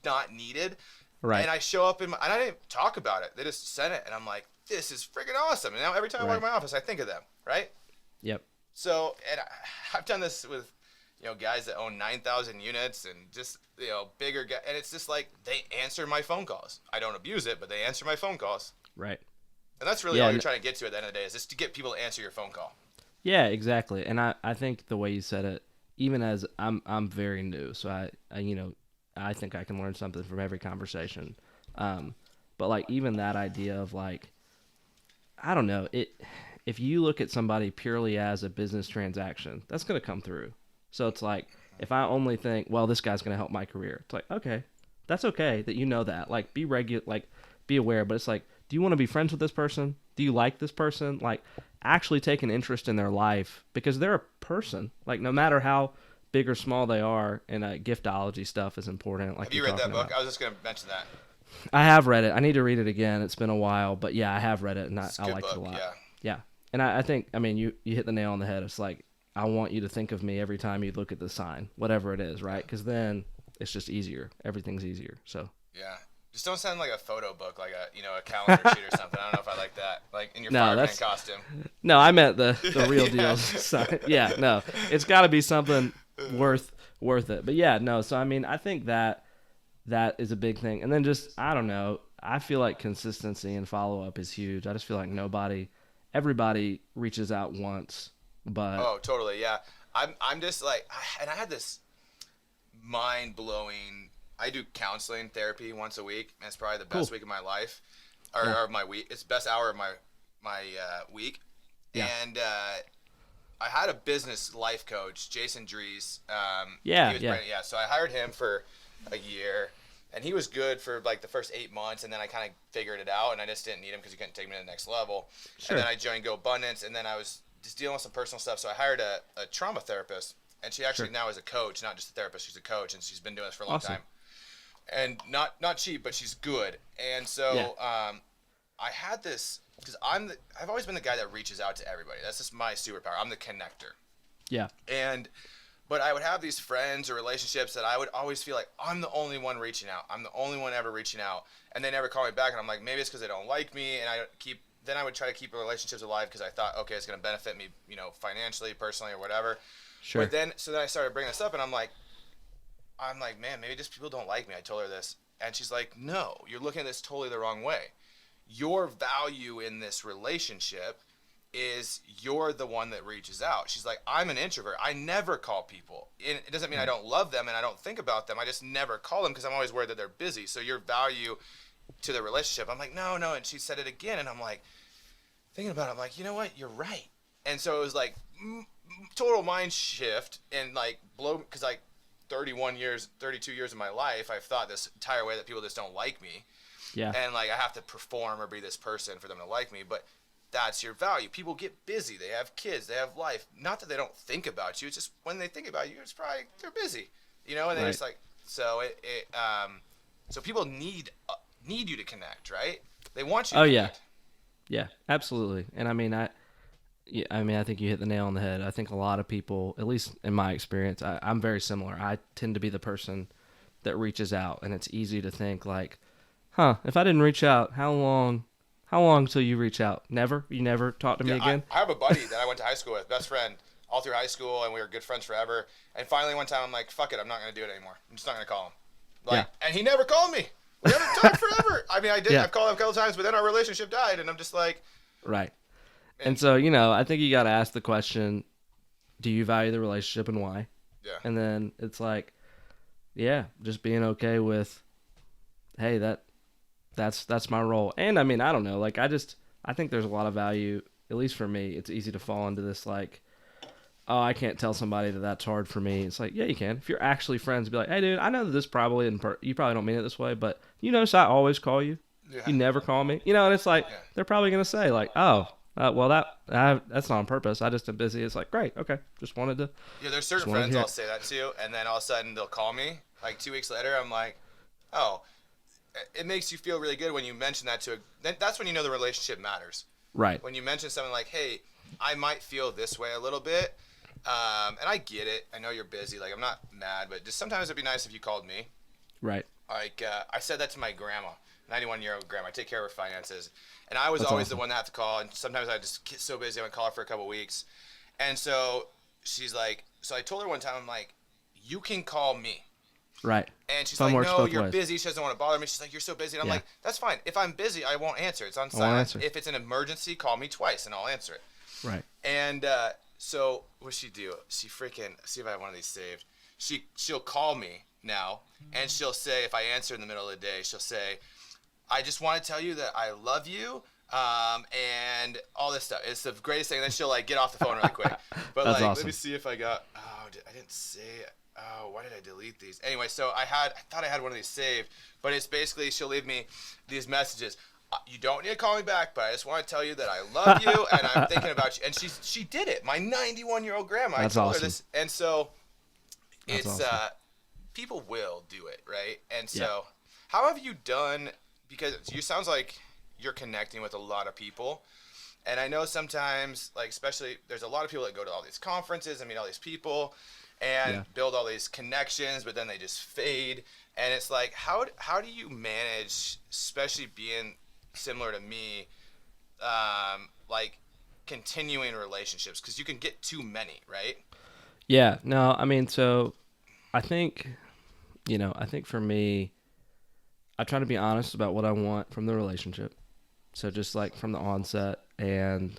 not needed. Right. And I show up and I didn't talk about it. They just sent it, and I'm like, this is freaking awesome. And now every time I walk in my office, I think of them, right? Yep. So, and I've done this with, you know, guys that own 9,000 units and just, you know, bigger guys. And it's just like, they answer my phone calls. I don't abuse it, but they answer my phone calls. Right. And that's really all you're trying to get to at the end of the day, is just to get people to answer your phone call. Yeah, exactly. And I think the way you said it, even as I'm very new, so I you know, I think I can learn something from every conversation. But like even that idea of like, I don't know, if you look at somebody purely as a business transaction, that's going to come through. So it's like, if I only think, well, this guy's going to help my career, it's like, okay, that's okay that you know that. Like, be aware. But it's like, do you want to be friends with this person? Do you like this person? Like, actually take an interest in their life, because they're a person. Like, no matter how big or small they are, and giftology stuff is important. Like, have you read that book? I was just going to mention that. I have read it. I need to read it again. It's been a while, but yeah, I have read it, and I liked it a lot. Yeah. And I think, I mean, you hit the nail on the head. It's like, I want you to think of me every time you look at the sign, whatever it is, right? Because then it's just easier. Everything's easier. So yeah, just don't sound like a photo book, like a calendar sheet or something. I don't know if I like that, like in your fireman costume. No, I meant the Real Dealz sign. Yeah, no, it's got to be something worth it. But yeah, no. So I mean, I think that is a big thing. And then just, I don't know, I feel like consistency and follow up is huge. I just feel like everybody reaches out once, but oh, totally, yeah. I'm just like, and I had this mind-blowing. I do counseling therapy once a week, and it's probably the best week of my life, or my week. It's the best hour of my week, and I had a business life coach, Jason Dries. So I hired him for a year. And he was good for like the first 8 months, and then I kind of figured it out, and I just didn't need him because he couldn't take me to the next level. Sure. And then I joined Go Abundance, and then I was just dealing with some personal stuff, so I hired a trauma therapist, and she actually now is a coach, not just a therapist. She's a coach, and she's been doing this for a long time. And not cheap, but she's good. And so I had this, because I've always been the guy that reaches out to everybody. That's just my superpower. I'm the connector. Yeah. But I would have these friends or relationships that I would always feel like I'm the only one reaching out. I'm the only one ever reaching out. And they never call me back. And I'm like, maybe it's because they don't like me. And then I would try to keep the relationships alive because I thought, okay, it's going to benefit me, financially, personally, or whatever. Sure. But then I started bringing this up, and I'm like, I'm like, man, maybe just people don't like me. I told her this. And she's like, no, you're looking at this totally the wrong way. Your value in this relationship is you're the one that reaches out. She's like, I'm an introvert. I never call people. And it doesn't mean I don't love them and I don't think about them. I just never call them because I'm always worried that they're busy. So your value to the relationship. I'm like, no. And she said it again. And I'm like, thinking about it, I'm like, you know what? You're right. And so it was like total mind shift and like blow, because like 32 years of my life, I've thought this entire way that people just don't like me. Yeah. And like I have to perform or be this person for them to like me. But that's your value. People get busy. They have kids. They have life. Not that they don't think about you. It's just when they think about you, it's probably they're busy, you know. And they just like so so people need you to connect, right? They want you. Oh to yeah, connect. yeah, absolutely. And I mean, I think you hit the nail on the head. I think a lot of people, at least in my experience, I'm very similar. I tend to be the person that reaches out, and it's easy to think like, if I didn't reach out, how long till you reach out? Never? You never talk to me again? I have a buddy that I went to high school with, best friend, all through high school, and we were good friends forever. And finally one time I'm like, fuck it, I'm not going to do it anymore. I'm just not going to call him. Like, yeah. And he never called me. We haven't talked forever. I mean, I did. Yeah. I've called him a couple times, but then our relationship died, and I'm just like... Right. And so, you know, I think you got to ask the question, do you value the relationship and why? Yeah. And then it's like, yeah, just being okay with, hey, that's my role. And I mean, I don't know, like I think there's a lot of value, at least for me. It's easy to fall into this like, oh, I can't tell somebody that's hard for me. It's like, yeah, you can. If you're actually friends, be like, hey, dude, I know that this probably you probably don't mean it this way, but you notice I always call you. Yeah. You never call me. You know, and it's like, they're probably going to say like, oh, well, that's not on purpose. I just am busy. It's like, great, okay, just wanted to. Yeah, there's certain friends I'll say that to, and then all of a sudden they'll call me. Like 2 weeks later, I'm like, oh, it makes you feel really good when you mention that to that's when you know the relationship matters. Right. When you mention something like, hey, I might feel this way a little bit, and I get it. I know you're busy. Like, I'm not mad, but just sometimes it'd be nice if you called me. Right. Like, I said that to my grandma, 91-year-old grandma. I take care of her finances. And I was always the one that had to call, and sometimes I just get so busy I would call her for a couple weeks. And so she's like, so I told her one time, I'm like, you can call me. Right. And she's like, no, you're busy. She doesn't want to bother me. She's like, you're so busy. And I'm like, that's fine. If I'm busy, I won't answer. It's on silent. If it's an emergency, call me twice and I'll answer it. Right. And so what'd she do? She freaking, see if I have one of these saved. She'll call me now, and she'll say, if I answer in the middle of the day, she'll say, I just want to tell you that I love you, and all this stuff. It's the greatest thing. And then she'll like get off the phone really quick. But like, awesome. Let me see if I got. Oh, I didn't say it. Oh, why did I delete these? Anyway, so I thought I had one of these saved, but it's basically she'll leave me these messages. You don't need to call me back, but I just want to tell you that I love you and I'm thinking about you. And she did it. My 91-year-old grandma. I told her this, and so it's awesome. People will do it, right? And so, how have you done? Because you sounds like you're connecting with a lot of people. And I know sometimes, like, especially, there's a lot of people that go to all these conferences and meet all these people and build all these connections, but then they just fade. And it's like, how do you manage, especially being similar to me, like, continuing relationships? Because you can get too many, right? Yeah. No, I mean, so I think for me, I try to be honest about what I want from the relationship. So just like from the onset, and,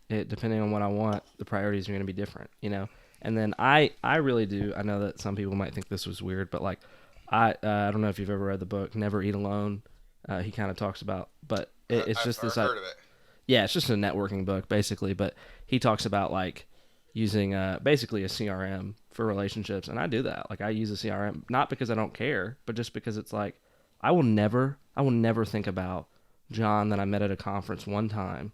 depending on what I want, the priorities are going to be different, And then I really do. I know that some people might think this was weird, but like, I don't know if you've ever read the book, Never Eat Alone. He kind of talks about, but it's just this. I've heard of it. Yeah, it's just a networking book basically, but he talks about like using basically a CRM for relationships, and I do that. Like I use a CRM not because I don't care, but just because it's like I will never think about John that I met at a conference one time,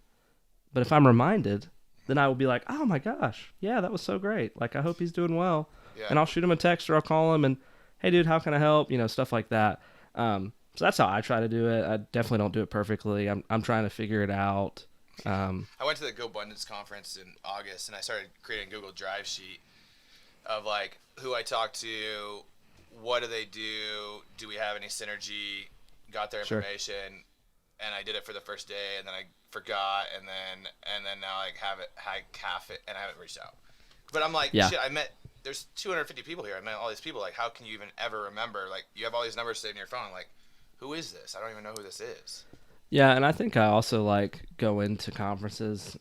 but if I'm reminded, then I will be like, oh my gosh, yeah, that was so great. Like I hope he's doing well, and I'll shoot him a text or I'll call him and hey dude, how can I help? Stuff like that. So that's how I try to do it. I definitely don't do it perfectly. I'm trying to figure it out. I went to the GoBundance conference in August, and I started creating a Google Drive sheet of like who I talked to, what do they do we have any synergy, got their information, and I did it for the first day, and then I forgot, and then now I have it, and I haven't reached out. But I'm like, shit, I met there's 250 people here. I met all these people. Like, how can you even ever remember? Like, you have all these numbers saved in your phone. Like, who is this? I don't even know who this is. Yeah, and I think I also like go into conferences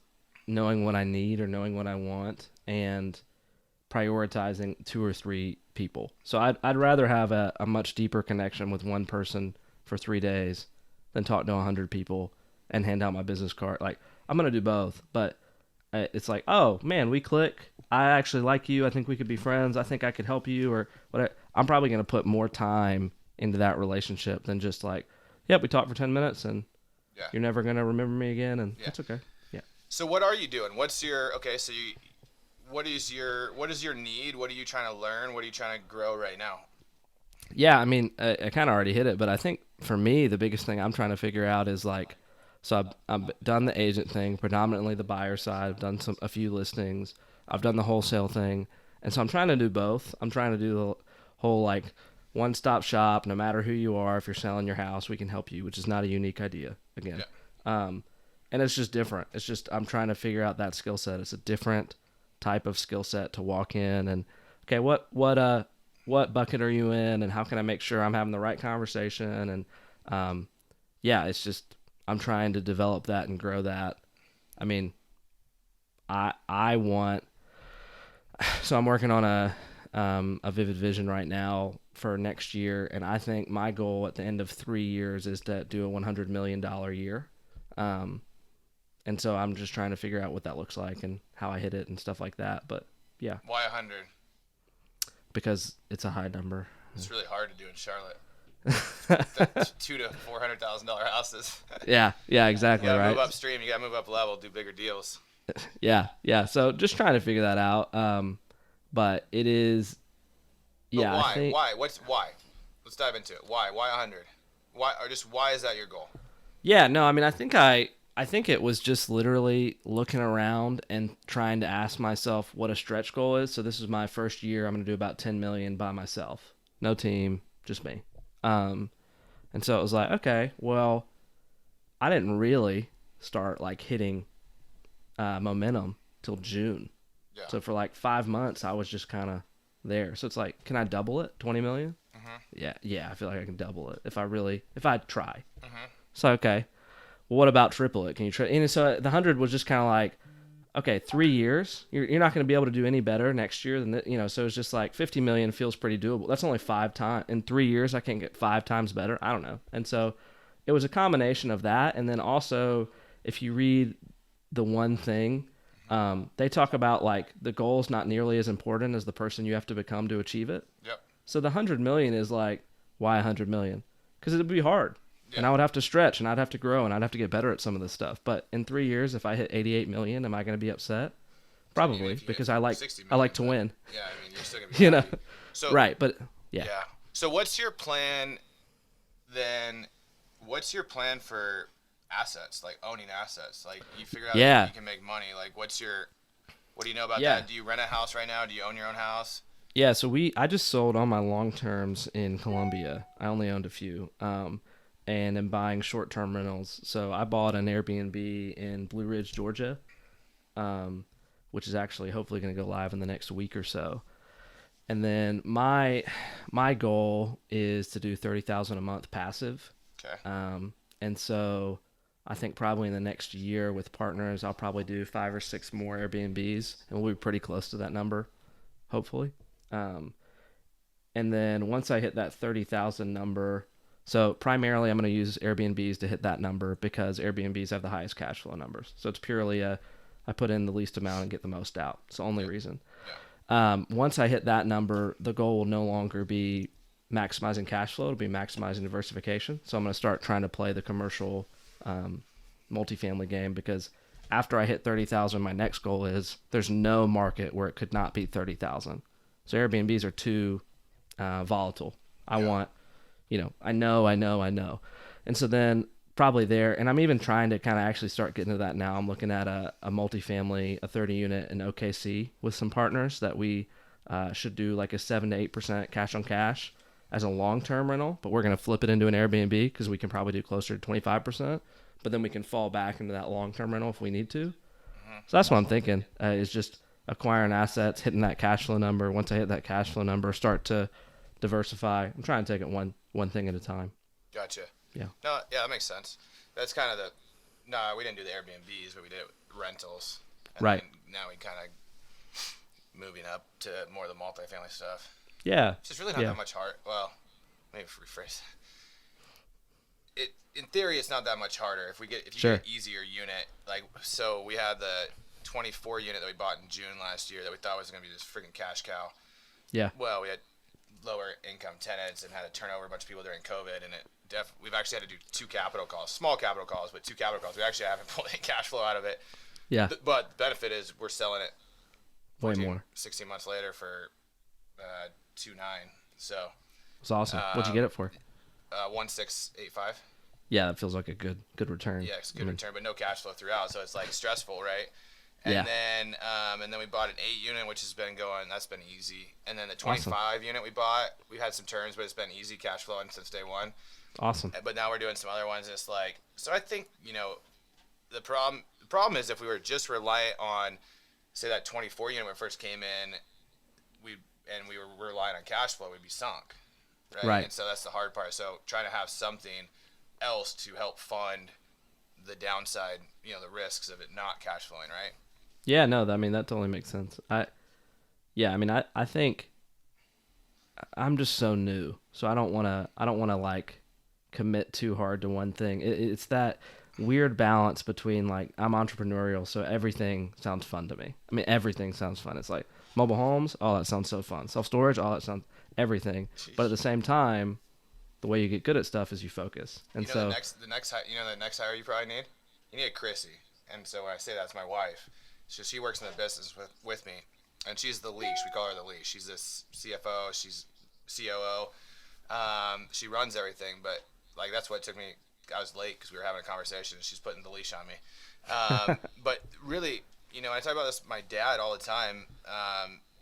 knowing what I need or knowing what I want and prioritizing 2 or 3 people. So I'd rather have a much deeper connection with one person for 3 days than talk to 100 people and hand out my business card. Like, I'm going to do both, but it's like, oh, man, we click. I actually like you. I think we could be friends. I think I could help you or whatever. I'm probably going to put more time into that relationship than just like, yep, we talked for 10 minutes and you're never going to remember me again, and it's okay. Yeah. So what are you doing? What's your, okay, so what is your need? What are you trying to learn? What are you trying to grow right now? Yeah, I mean, I kind of already hit it, but I think for me, the biggest thing I'm trying to figure out is like, so I've done the agent thing, predominantly the buyer side. I've done a few listings. I've done the wholesale thing. And so I'm trying to do both. I'm trying to do the whole like one-stop shop. No matter who you are, if you're selling your house, we can help you, which is not a unique idea again. Yeah. And it's just different. It's just, I'm trying to figure out that skill set. It's a different type of skill set to walk in and, okay, what bucket are you in, and how can I make sure I'm having the right conversation? And it's just, I'm trying to develop that and grow that. I mean, I want, so I'm working on a vivid vision right now for next year, and I think my goal at the end of 3 years is to do a $100 million year. And so I'm just trying to figure out what that looks like and how I hit it and stuff like that. But yeah. Why 100? Because it's a high number. It's really hard to do in Charlotte. $200,000 to $400,000 houses. Yeah, exactly. You gotta right. move upstream. You gotta move up level. Do bigger deals. Yeah. So just trying to figure that out. But it is. Yeah. But why? I think, why? Why? Let's dive into it. Why? Why 100? Why? Or just why is that your goal? Yeah. No. I mean, I think it was just literally looking around and trying to ask myself what a stretch goal is. So this is my first year. I'm going to do about 10 million by myself. No team, just me. And so it was like, okay, well, I didn't really start like hitting momentum till June. Yeah. So for like 5 months, I was just kind of there. So it's like, can I double it? 20 million? Mm-hmm. Yeah. I feel like I can double it if I try. Mm-hmm. So, okay. Well, what about triple it? Can you try? And so the 100 was just kind of like, okay, 3 years. You're not going to be able to do any better next year than that, So it's just like 50 million feels pretty doable. That's only 5 times in 3 years. I can't get 5 times better. I don't know. And so it was a combination of that, and then also if you read the one thing, they talk about like the goal is not nearly as important as the person you have to become to achieve it. Yep. So the 100 million is like, why 100 million? Because it would be hard. Yeah. And I would have to stretch, and I'd have to grow, and I'd have to get better at some of this stuff. But in 3 years, if I hit 88 million, am I going to be upset? Probably, because I like to win. Yeah, I mean, you're still going to be happy. So, right, but yeah. So what's your plan then? What's your plan for assets, like owning assets? Like you figure out that you can make money. Like what do you know about that? Do you rent a house right now? Do you own your own house? Yeah, so I just sold all my long terms in Colombia. I only owned a few. And am buying short-term rentals. So I bought an Airbnb in Blue Ridge, Georgia, which is actually hopefully going to go live in the next week or so. And then my goal is to do $30,000 a month passive. Okay. And so I think probably in the next year with partners, I'll probably do 5 or 6 more Airbnbs, and we'll be pretty close to that number, hopefully. And then once I hit that 30,000 number. So primarily I'm going to use Airbnbs to hit that number because Airbnbs have the highest cash flow numbers. So it's purely I put in the least amount and get the most out. It's the only reason. Yeah. Once I hit that number, the goal will no longer be maximizing cash flow. It'll be maximizing diversification. So I'm going to start trying to play the commercial multifamily game because after I hit 30,000, my next goal is there's no market where it could not be 30,000. So Airbnbs are too volatile. I want... I know. And so then probably there, and I'm even trying to kind of actually start getting to that now. I'm looking at a multifamily, a 30 unit in OKC with some partners that we should do like a 7 to 8% cash on cash as a long-term rental, but we're going to flip it into an Airbnb because we can probably do closer to 25%, but then we can fall back into that long-term rental if we need to. So that's what I'm thinking is just acquiring assets, hitting that cash flow number. Once I hit that cash flow number, start to diversify. I'm trying to take it one thing at a time. Gotcha. Yeah. No, yeah, that makes sense. That's kind of we didn't do the Airbnbs, but we did rentals. And Right. Now we kind of moving up to more of the multifamily stuff. Yeah. It's just really not that much hard. Well, maybe rephrase. It in theory, it's not that much harder if you get an easier unit. Like, so we had the 24 unit that we bought in June last year that we thought was going to be this freaking cash cow. Yeah. Well, we had lower income tenants and had to turn over a bunch of people during COVID, and we've actually had to do 2 capital calls, small capital calls, but 2 capital calls. We actually haven't pulled any cash flow out of it. Yeah. But the benefit is we're selling it 16 months later for $2.9. So it's awesome. What'd you get it for? 1,685. Yeah, that feels like a good return. Yeah, it's a good return, but no cash flow throughout, so it's like stressful, right? And then we bought an 8 unit, which has been going. That's been easy. And then the 25 unit we bought, we had some turns, but it's been easy cash flowing since day one. Awesome. But now we're doing some other ones. And it's like, so I think the problem is if we were just reliant on, say, that 24 unit when it first came in, we were relying on cash flow, we'd be sunk, right? And so that's the hard part. So trying to have something else to help fund the downside, the risks of it not cash flowing, right? Yeah, no, I mean, that totally makes sense. I think I'm just so new, so I don't want to like commit too hard to one thing. It's that weird balance between, like, I'm entrepreneurial, so everything sounds fun to me. I mean, everything sounds fun. It's like mobile homes, oh, that sounds so fun. Self-storage, oh, that sounds everything. Jeez. But at the same time, the way you get good at stuff is you focus. And so the next hire you probably need? You need a Chrissy. And so when I say that, it's my wife. So she works in the business with me, and she's the leash. We call her the leash. She's this CFO. She's COO. She runs everything, but like that's what took me. I was late because we were having a conversation, and she's putting the leash on me. But really, I talk about this with my dad all the time.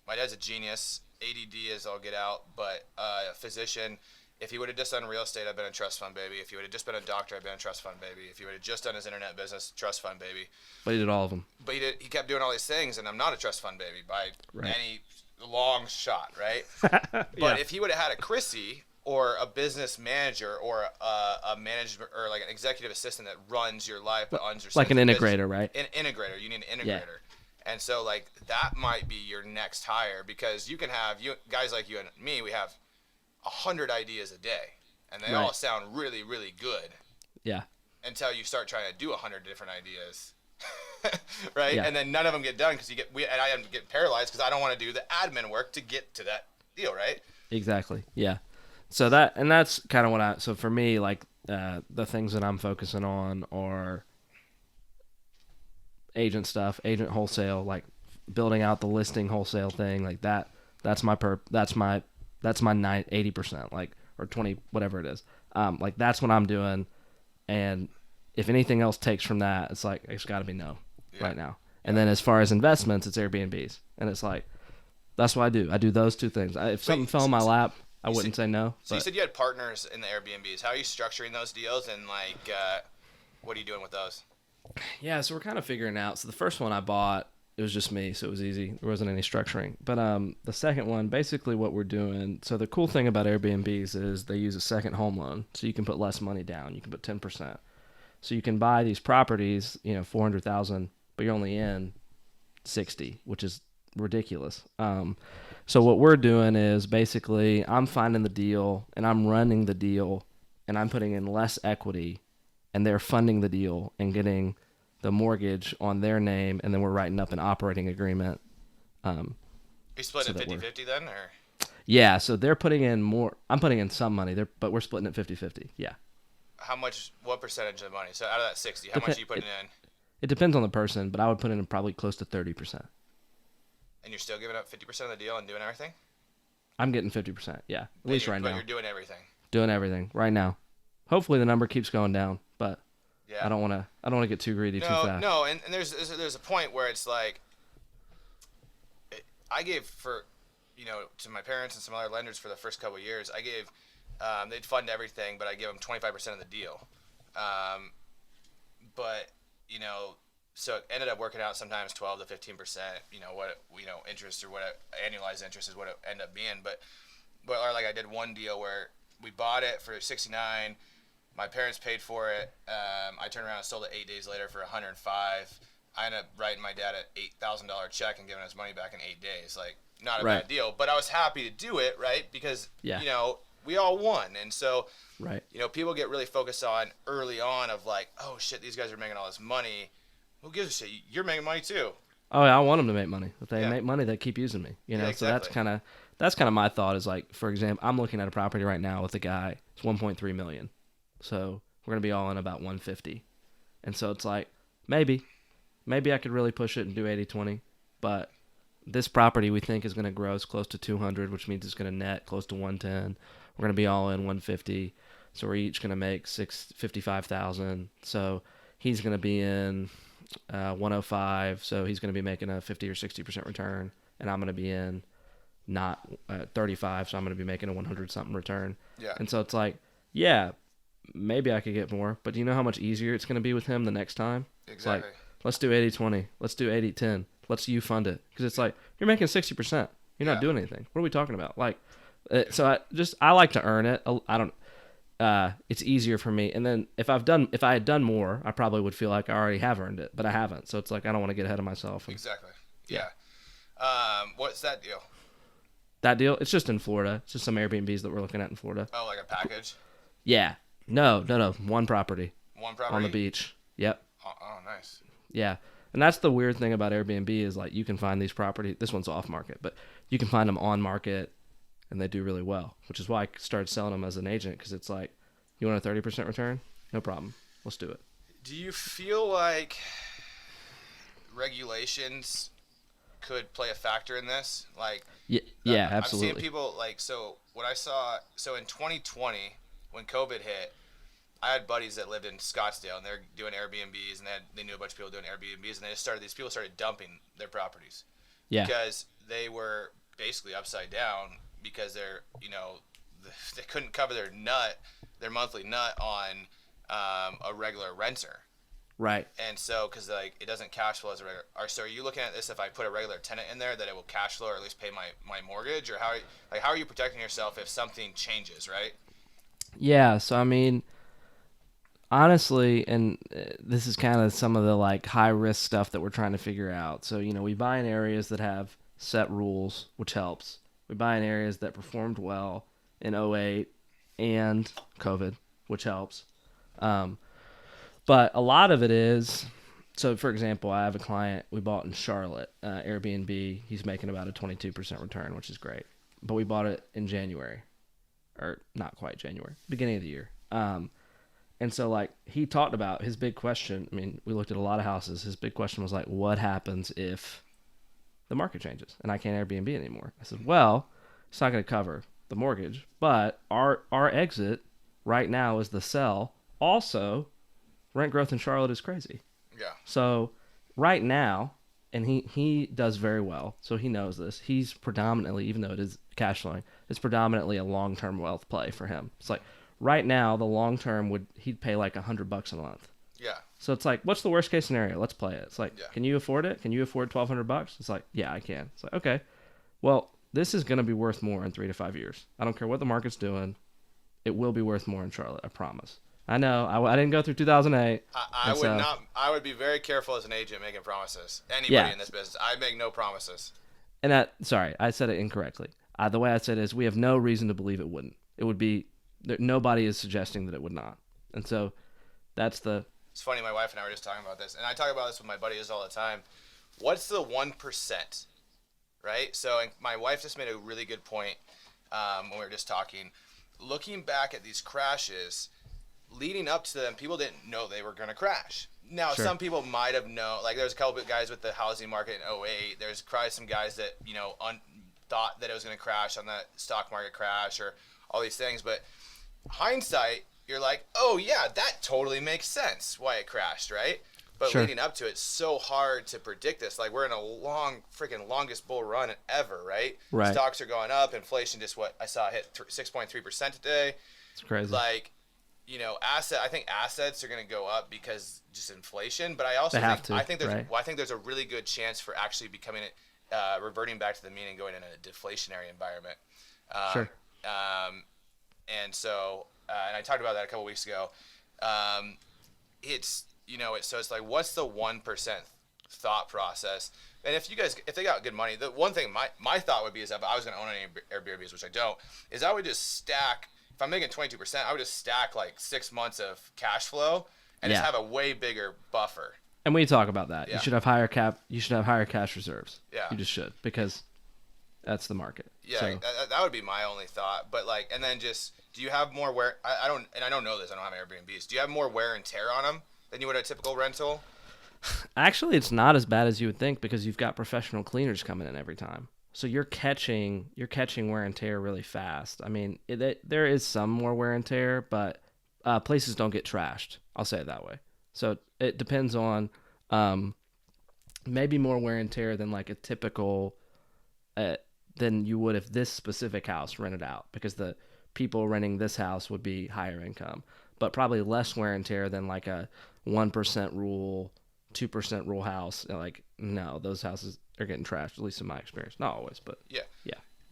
My dad's a genius. ADD is all get out, but a physician. If he would have just done real estate, I've been a trust fund baby. If he would have just been a doctor, I've been a trust fund baby. If he would have just done his internet business, trust fund baby. But he did all of them. But he kept doing all these things, and I'm not a trust fund baby by any long shot, right? But if he would have had a Chrissy or a business manager or a manager or like an executive assistant that runs your life, but understands like an integrator, right? An integrator. You need an integrator. Yeah. And so like that might be your next hire, because you can have guys like you and me, we have 100 ideas a day, and they all sound really, really good. Yeah. Until you start trying to do 100 different ideas, right? Yeah. And then none of them get done and I end up getting paralyzed because I don't want to do the admin work to get to that deal, right? Exactly. Yeah. So that's kind of what so for me, like the things that I'm focusing on are agent stuff, agent wholesale, like building out the listing wholesale thing, like that. That's my 80%, like, or 20, whatever it is. Like that's what I'm doing. And if anything else takes from that, it's like, it's got to be right now. And then as far as investments, it's Airbnbs. And it's like, that's what I do. I do those two things. If something fell in my lap, I wouldn't say no. So you said you had partners in the Airbnbs. How are you structuring those deals? And like, what are you doing with those? Yeah, so we're kind of figuring out. So the first one I bought, it was just me, so it was easy. There wasn't any structuring. But the second one, basically what we're doing, so the cool thing about Airbnbs is they use a second home loan, so you can put less money down. You can put 10%. So you can buy these properties, $400,000, but you're only in 60, which is ridiculous. So what we're doing is basically I'm finding the deal, and I'm running the deal, and I'm putting in less equity, and they're funding the deal and getting the mortgage on their name, and then we're writing up an operating agreement. You split it 50-50 then, or? Yeah, so they're putting in more. I'm putting in some money, but we're splitting it 50-50. Yeah. What percentage of the money? So out of that 60, how much are you putting in? It depends on the person, but I would put in probably close to 30%. And you're still giving up 50% of the deal and doing everything? I'm getting 50%, yeah. At least right now. But you're doing everything. Doing everything right now. Hopefully the number keeps going down, but yeah. I don't want to get too greedy too fast. No, and there's a point where it's like I gave to my parents and some other lenders for the first couple of years. I gave they'd fund everything, but I give them 25% of the deal. But So it ended up working out sometimes 12 to 15%, interest or what annualized interest is what it ended up being. But or like I did one deal where we bought it for 69. My parents paid for it. I turned around and sold it 8 days later for 105. I ended up writing my dad an $8,000 check and giving us money back in 8 days. Like, not a bad deal, but I was happy to do it, right? Because, we all won. And so, people get really focused on early on of like, oh shit, these guys are making all this money. Who gives a shit? You're making money too. Oh yeah, I want them to make money. If they make money, they keep using me. Exactly. So that's kind of my thought is like, for example, I'm looking at a property right now with a guy. It's 1.3 million. So we're gonna be all in about 150. And so it's like maybe I could really push it and do 80-20, but this property we think is going to grow as close to 200, which means it's going to net close to 110. We're going to be all in 150, so we're each going to make $55,000. So he's going to be in 105, so he's going to be making a 50 or 60% return, and I'm going to be in not 35, so I'm going to be making a 100 something return. Yeah. And so it's like, yeah, maybe I could get more, but do you know how much easier it's going to be with him the next time? Exactly. It's like, let's do 80-20. Let's do 80-10. Let's you fund it. Because it's like, you're making 60%. You're not doing anything. What are we talking about? Like, so I like to earn it. I don't, it's easier for me. And then if I had done more, I probably would feel like I already have earned it, but I haven't. So it's like, I don't want to get ahead of myself. Exactly. Yeah. What's that deal? That deal? It's just in Florida. It's just some Airbnbs that we're looking at in Florida. Oh, like a package? Yeah. No. One property. One property? On the beach. Yep. Oh, nice. Yeah. And that's the weird thing about Airbnb is like you can find these properties. This one's off market, but you can find them on market and they do really well, which is why I started selling them as an agent because it's like, you want a 30% return? No problem. Let's do it. Do you feel like regulations could play a factor in this? Like, yeah, absolutely. I'm seeing people like, so in 2020 when COVID hit, I had buddies that lived in Scottsdale and they're doing Airbnbs and they knew a bunch of people doing Airbnbs and these people started dumping their properties. Yeah. Because they were basically upside down because they couldn't cover their monthly nut on a regular renter. Right. And so, because like it doesn't cash flow as a regular. So, are you looking at this if I put a regular tenant in there that it will cash flow or at least pay my mortgage, or how are you protecting yourself if something changes, right? Yeah. So I mean, honestly, and this is kind of some of the like high risk stuff that we're trying to figure out. So we buy in areas that have set rules, which helps. We buy in areas that performed well in 2008 and COVID, which helps. But a lot of it is, so for example, I have a client we bought in Charlotte, Airbnb. He's making about a 22% return, which is great. But we bought it in January, or not quite January, beginning of the year. And so like he talked about his big question. I mean, we looked at a lot of houses. His big question was like, what happens if the market changes and I can't Airbnb anymore? I said, well, it's not going to cover the mortgage, but our exit right now is the sell. Also, rent growth in Charlotte is crazy. Yeah. So right now, and he does very well, so he knows this. He's predominantly, even though it is cash flowing, it's predominantly a long-term wealth play for him. It's like right now, the long-term he'd pay like $100 a month. Yeah. So it's like, what's the worst case scenario? Let's play it. It's like, yeah. Can you afford it? Can you afford $1,200? It's like, yeah, I can. It's like, okay, well, this is going to be worth more in 3 to 5 years. I don't care what the market's doing. It will be worth more in Charlotte. I promise. I know. I didn't go through 2008. I would be very careful as an agent making promises. Anybody in this business, I make no promises. And sorry, I said it incorrectly. The way I said it is, we have no reason to believe it wouldn't. It would be. Nobody is suggesting that it would not. And so, that's the. It's funny. My wife and I were just talking about this, and I talk about this with my buddies all the time. What's the 1%? Right. So, and my wife just made a really good point when we were just talking. Looking back at these crashes. Leading up to them, people didn't know they were going to crash. Now, Sure. Some people might have known. Like, there's a couple of guys with the housing market in 2008. There's probably some guys that, thought that it was going to crash on that stock market crash or all these things. But hindsight, you're like, oh, yeah, that totally makes sense why it crashed, right? But Sure. Leading up to it, it's so hard to predict this. Like, we're in a longest bull run ever, right? Right. Stocks are going up. Inflation just I saw hit 6.3% today. It's crazy. Like, I think assets are going to go up because just inflation, but I also think there's a really good chance for actually becoming reverting back to the mean and going in a deflationary environment. Sure. And so, and I talked about that a couple weeks ago. It's like, what's the 1% thought process? And if they got good money, the one thing my thought would be is if I was going to own any Airbnbs, which I don't, is I would just stack. If I'm making 22%, I would just stack like 6 months of cash flow and just have a way bigger buffer. And we talk about that. Yeah. You should have higher cash reserves. Yeah. You just should, because that's the market. Yeah, so. that would be my only thought. But like, and then just, do you have more wear? I don't know this. I don't have Airbnbs. Do you have more wear and tear on them than you would a typical rental? Actually, it's not as bad as you would think, because you've got professional cleaners coming in every time. So you're catching wear and tear really fast. I mean, there is some more wear and tear, but places don't get trashed. I'll say it that way. So it depends on maybe more wear and tear than like a typical than you would if this specific house rented out, because the people renting this house would be higher income, but probably less wear and tear than like a 1% rule, 2% rule house. Like, no, those houses are getting trashed, at least in my experience. Not always, but yeah.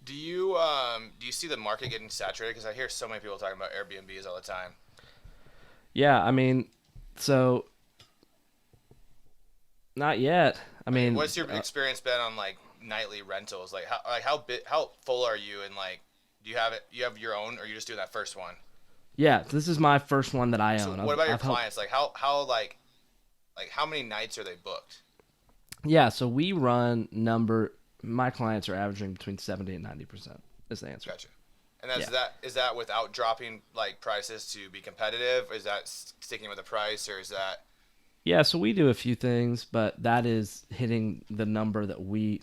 Do you see the market getting saturated? Because I hear so many people talking about Airbnbs all the time. Yeah, I mean, so not yet. I mean, what's your experience been on like nightly rentals? Like how full are you? And like, do you have your own, or you just doing that first one? Yeah, this is my first one that I own. So what about your clients? Like how many nights are they booked? Yeah, so we run my clients are averaging between 70 and 90% is the answer. Gotcha. And is that without dropping like prices to be competitive? Is that sticking with the price, or is that? Yeah, so we do a few things, but that is hitting the number that we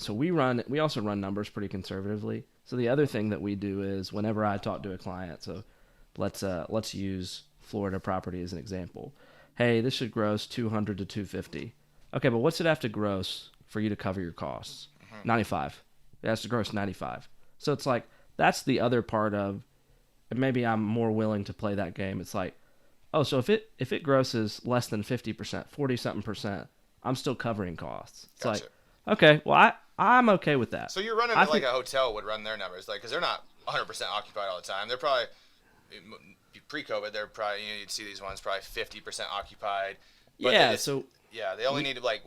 also run numbers pretty conservatively. So the other thing that we do is, whenever I talk to a client, so let's use Florida property as an example. Hey, this should gross 200 to 250. Okay, but what's it have to gross for you to cover your costs? 95. It has to gross 95. So it's like, that's the other part of, and maybe I'm more willing to play that game. It's like, oh, so if it grosses less than 50%, 40-something%, I'm still covering costs. It's Gotcha. like, okay, well, I'm okay with that. So you're running it like a hotel would run their numbers, like, because they're not 100% occupied all the time. They're probably, pre-COVID, they're probably, you'd see these ones probably 50% occupied. But they only need to, like,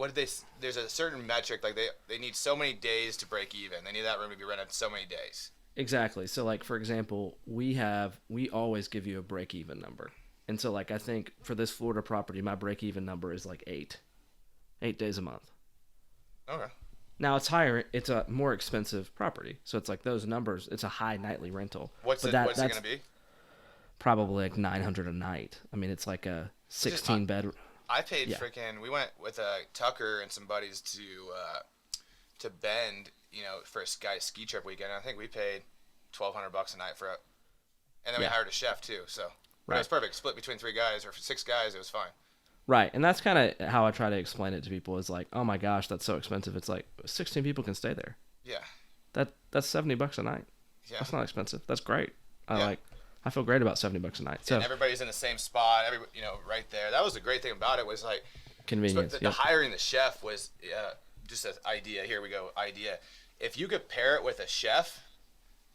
there's a certain metric, like they need so many days to break even. They need that room to be rented so many days. Exactly. So like, for example, we always give you a break even number. And so like, I think for this Florida property, my break even number is like 8 days a month. Okay. Now it's higher. It's a more expensive property. So it's like those numbers, it's a high nightly rental. What's it going to be? Probably like $900 a night. I mean, it's like a 16 bed. I paid we went with Tucker and some buddies to Bend, for a ski trip weekend. I think we paid $1,200 a night for it. And then we hired a chef too. So it was perfect. Split between 3 guys or 6 guys. It was fine. Right. And that's kind of how I try to explain it to people, is like, oh my gosh, that's so expensive. It's like 16 people can stay there. Yeah. That's $70 a night. Yeah. That's not expensive. That's great. I feel great about $70 a night. So, and everybody's in the same spot, right there. That was the great thing about it, was like convenience. The hiring the chef was just an idea. Here we go, idea. If you could pair it with a chef,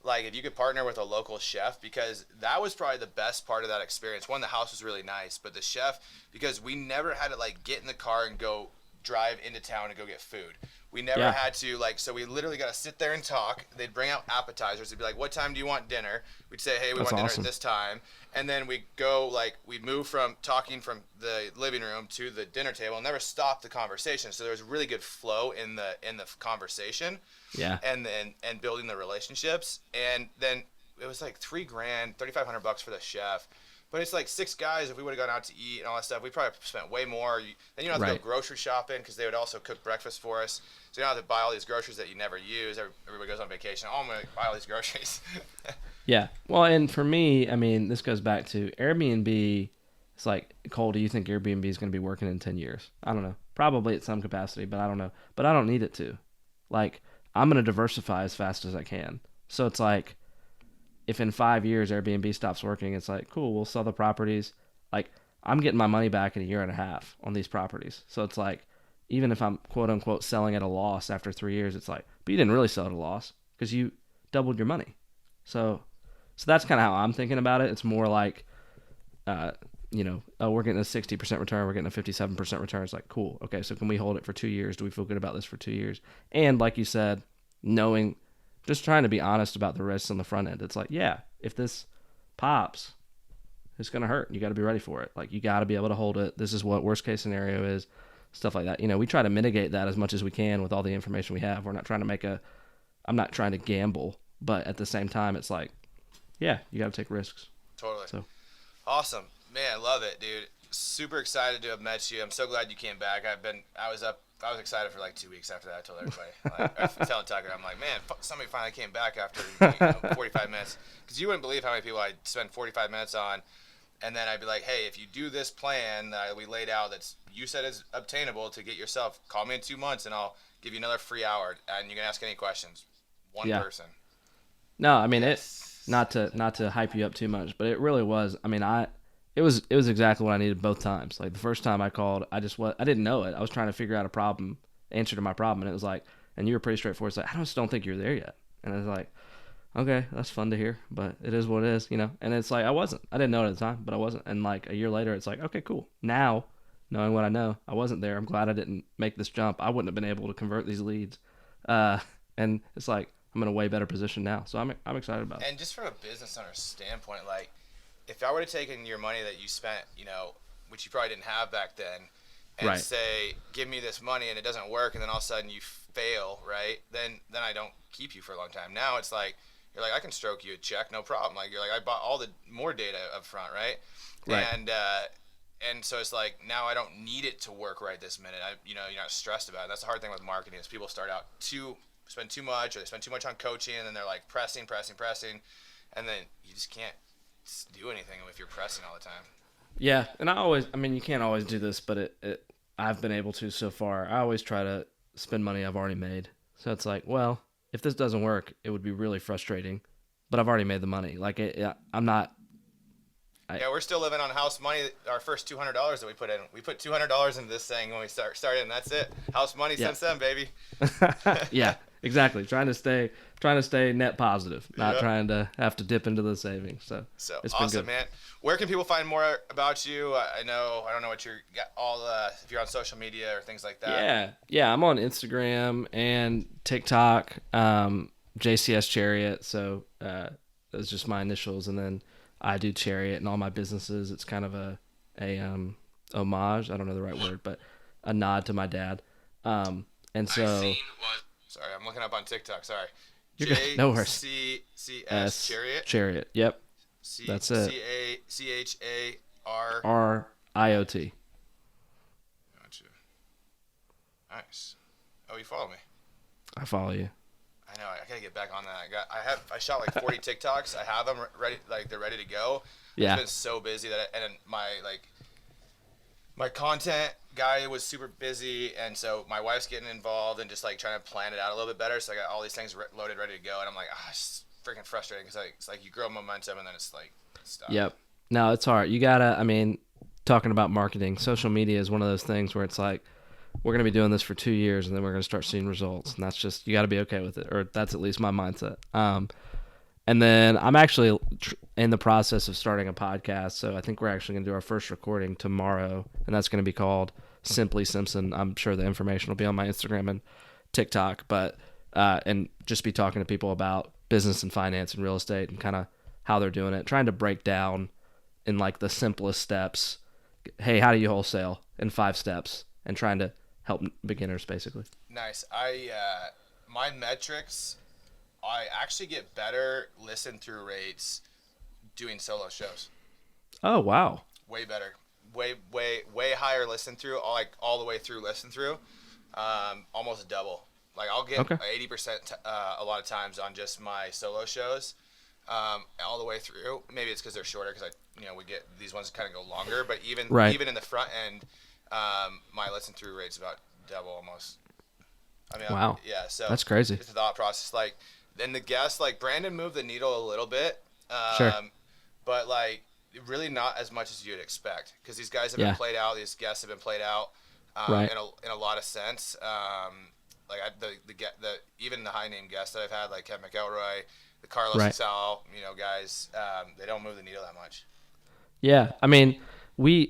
like if you could partner with a local chef, because that was probably the best part of that experience. One, the house was really nice, but the chef, because we never had to like get in the car and go drive into town and go get food. We never had to, so we literally got to sit there and talk. They'd bring out appetizers. They'd be like, what time do you want dinner? We'd say, hey, we want dinner at this time. And then we'd go, we'd move from talking from the living room to the dinner table and never stop the conversation. So there was really good flow in the conversation. Yeah. And building the relationships. And then it was like $3,000, $3,500 for the chef. But it's like 6 guys. If we would have gone out to eat and all that stuff, we probably spent way more. Then you don't have to go grocery shopping, because they would also cook breakfast for us. So you don't have to buy all these groceries that you never use. Everybody goes on vacation. Oh, I'm going to buy all these groceries. Yeah. Well, and for me, I mean, this goes back to Airbnb. It's like, Cole, do you think Airbnb is going to be working in 10 years? I don't know. Probably at some capacity, but I don't know. But I don't need it to. Like, I'm going to diversify as fast as I can. So it's like, if in 5 years Airbnb stops working, it's like, cool, we'll sell the properties. Like, I'm getting my money back in a year and a half on these properties. So it's like, even if I'm quote unquote selling at a loss after 3 years, it's like, but you didn't really sell at a loss because you doubled your money. So that's kind of how I'm thinking about it. It's more like, oh, we're getting a 60% return. We're getting a 57% return. It's like, cool. Okay, so can we hold it for 2 years? Do we feel good about this for 2 years? And like you said, just trying to be honest about the risks on the front end. It's like, yeah, if this pops, it's going to hurt. You got to be ready for it. Like, you got to be able to hold it. This is what worst case scenario is, stuff like that. We try to mitigate that as much as we can with all the information we have. We're not trying to I'm not trying to gamble, but at the same time, it's like, yeah, you got to take risks. Totally. So awesome, man. I love it, dude. Super excited to have met you. I'm so glad you came back. I was excited for like 2 weeks after that. I told everybody. I was telling Tucker, I'm like, man, somebody finally came back after 45 minutes. Because you wouldn't believe how many people I'd spend 45 minutes on. And then I'd be like, hey, if you do this plan that we laid out that you said is obtainable to get yourself, call me in 2 months and I'll give you another free hour. And you can ask any questions. One person. No, I mean, not to hype you up too much, but it really was. I mean, it was exactly what I needed both times. Like, the first time I called, I didn't know it. I was trying to figure out answer to my problem, and it was like, and you were pretty straightforward. It's like, I just don't think you're there yet. And I was like, okay, that's fun to hear, but it is what it is, And it's like, I didn't know it at the time, but I wasn't. And like a year later, it's like, okay, cool. Now, knowing what I know, I wasn't there. I'm glad I didn't make this jump. I wouldn't have been able to convert these leads. And it's like, I'm in a way better position now. So I'm excited about it. And just from a business owner standpoint, like, if I would have taken your money that you spent, which you probably didn't have back then, and say, give me this money, and it doesn't work, and then all of a sudden you fail, right? Then I don't keep you for a long time. Now it's like, you're like, I can stroke you a check, no problem. Like, you're like, I bought all the more data up front, right? And so it's like, now I don't need it to work right this minute. You're not stressed about it. That's the hard thing with marketing is people start out spend too much, or they spend too much on coaching, and then they're like pressing, and then you just can't do anything if you're pressing all the time. Yeah, and you can't always do this, but I've been able to so far. I always try to spend money I've already made. So it's like, well, if this doesn't work, it would be really frustrating, but I've already made the money. Like, I'm not. We're still living on house money. Our first $200 that we put in, we put $200 into this thing when we started, and that's it. House money since then, baby. Yeah, exactly. Trying to stay net positive, not trying to have to dip into the savings. So it's awesome, been good. Man. Where can people find more about you? I don't know what you're got if you're on social media or things like that. Yeah. I'm on Instagram and TikTok. JCS Chariot. So that's just my initials, and then I do Chariot in all my businesses. It's kind of a homage. I don't know the right word, but a nod to my dad. And so. Sorry, I'm looking up on TikTok. Sorry. You're good. No worries. JCS Chariot. Chariot. Yep. That's it. CHARIOT. Gotcha. Nice. Oh, you follow me. I follow you. I know. I gotta get back on that. I shot like 40 TikToks. I have them ready. Like, they're ready to go. Yeah. I've been so busy and my content guy was super busy, and so my wife's getting involved and just like trying to plan it out a little bit better. So I got all these things loaded, ready to go, and I'm like, it's freaking frustrating because it's like you grow momentum and then it's like stop. Yep. No, it's hard. You gotta. I mean, talking about marketing, social media is one of those things where it's like, we're gonna be doing this for 2 years, and then we're gonna start seeing results, and that's just, you got to be okay with it, or that's at least my mindset. And then I'm actually in the process of starting a podcast, so I think we're actually going to do our first recording tomorrow, and that's going to be called Simply Simpson. I'm sure the information will be on my Instagram and TikTok, but and just be talking to people about business and finance and real estate and kind of how they're doing it, trying to break down in like the simplest steps. Hey, how do you wholesale in 5 steps, and trying to help beginners basically. Nice. My metrics, I actually get better listen through rates doing solo shows. Oh, wow. Way better. Way higher listen through, all the way through listen through. Almost double. Like, I'll get 80% a lot of times on just my solo shows, all the way through. Maybe it's because they're shorter, because we get these ones kind of go longer, but even in the front end, my listen through rate's about double almost. I mean, wow. So that's crazy. It's a thought process. Like, then the guests, like Brandon moved the needle a little bit, Sure. But like really not as much as you'd expect because these guys have been played out. These guests have been played out Right. in a lot of sense. Like even the high name guests that I've had, like Kevin McElroy, the Carlos Right. Sal, guys, they don't move the needle that much. Yeah. I mean,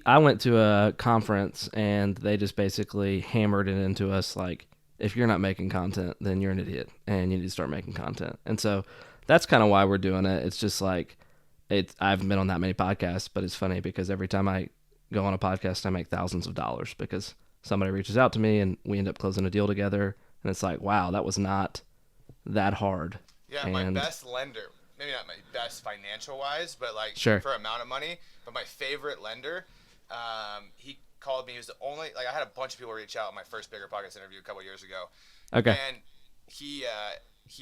I went to a conference and they just basically hammered it into us like, if you're not making content, then you're an idiot and you need to start making content. And so that's kind of why we're doing it. It's just like, I haven't been on that many podcasts, but it's funny because every time I go on a podcast, I make thousands of dollars because somebody reaches out to me and we end up closing a deal together. And it's like, wow, that was not that hard. Yeah, and my best lender, maybe not my best financial wise, but like Sure. for amount of money, but my favorite lender, he called me. He was the only, like I had a bunch of people reach out in my first bigger podcast interview a couple years ago. Okay. And he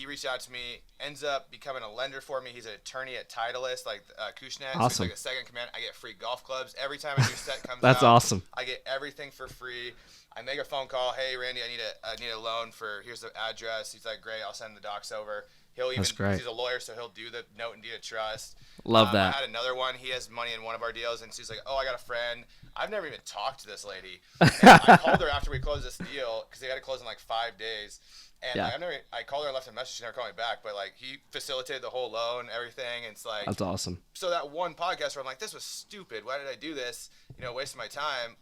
reached out to me, ends up becoming a lender for me. He's an attorney at Titleist, like Kushnet. Awesome. So he's like a second command. I get free golf clubs every time a new set comes That's out. awesome. I get everything for free. I make a phone call. Hey, Randy, I need a loan for, here's the address. He's like, great, I'll send the docs over. He'll even, That's great. he's a lawyer, so he'll do the note and deed of trust. Love that. I had another one. He has money in one of our deals, and she's like, oh, I got a friend. I've never even talked to this lady. And I called her after we closed this deal because they had to close in like 5 days. And Yeah. I called her and left a message. She never called me back, but like he facilitated the whole loan, everything. And it's like, That's awesome. so that one podcast where I'm like, this was stupid. Why did I do this? Wasting my time.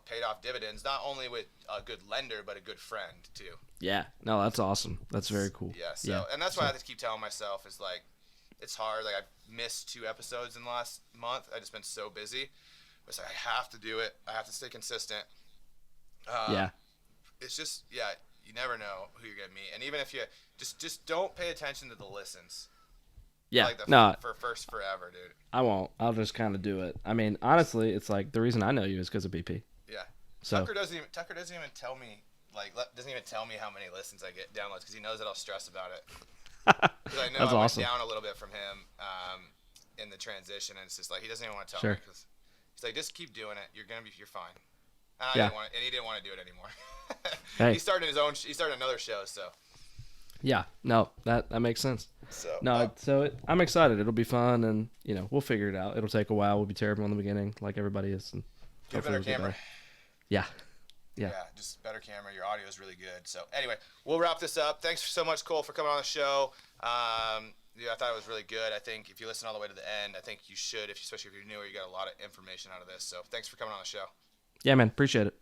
Paid off dividends, not only with a good lender, but a good friend too. Yeah. No, that's awesome. That's very cool. Yeah. So, and that's why I have to keep telling myself is like, it's hard. Like I've missed 2 episodes in the last month. I've just been so busy. But it's like, I have to do it. I have to stay consistent. Yeah. It's just, you never know who you're going to meet. And even if you just don't pay attention to the listens. Yeah. Like for first forever, dude. I won't. I'll just kind of do it. I mean, honestly, it's like the reason I know you is because of BP. Yeah. So Tucker doesn't even tell me how many listens I get downloads because he knows that I'll stress about it. Because I know That's I awesome. went down a little bit from him in the transition, and it's just like he doesn't even want to tell Sure. me because he's like, just keep doing it. You're fine. Yeah. He didn't want to do it anymore. Hey. He started another show, so. Yeah. No, that makes sense. So No, I'm excited. It'll be fun, and we'll figure it out. It'll take a while. We'll be terrible in the beginning, like everybody is. And get a better hopefully we'll camera. get better. Yeah. Just better camera. Your audio is really good. So anyway, we'll wrap this up. Thanks so much, Cole, for coming on the show. I thought it was really good. I think if you listen all the way to the end, I think you should, especially if you're newer, you got a lot of information out of this. So thanks for coming on the show. Yeah, man. Appreciate it.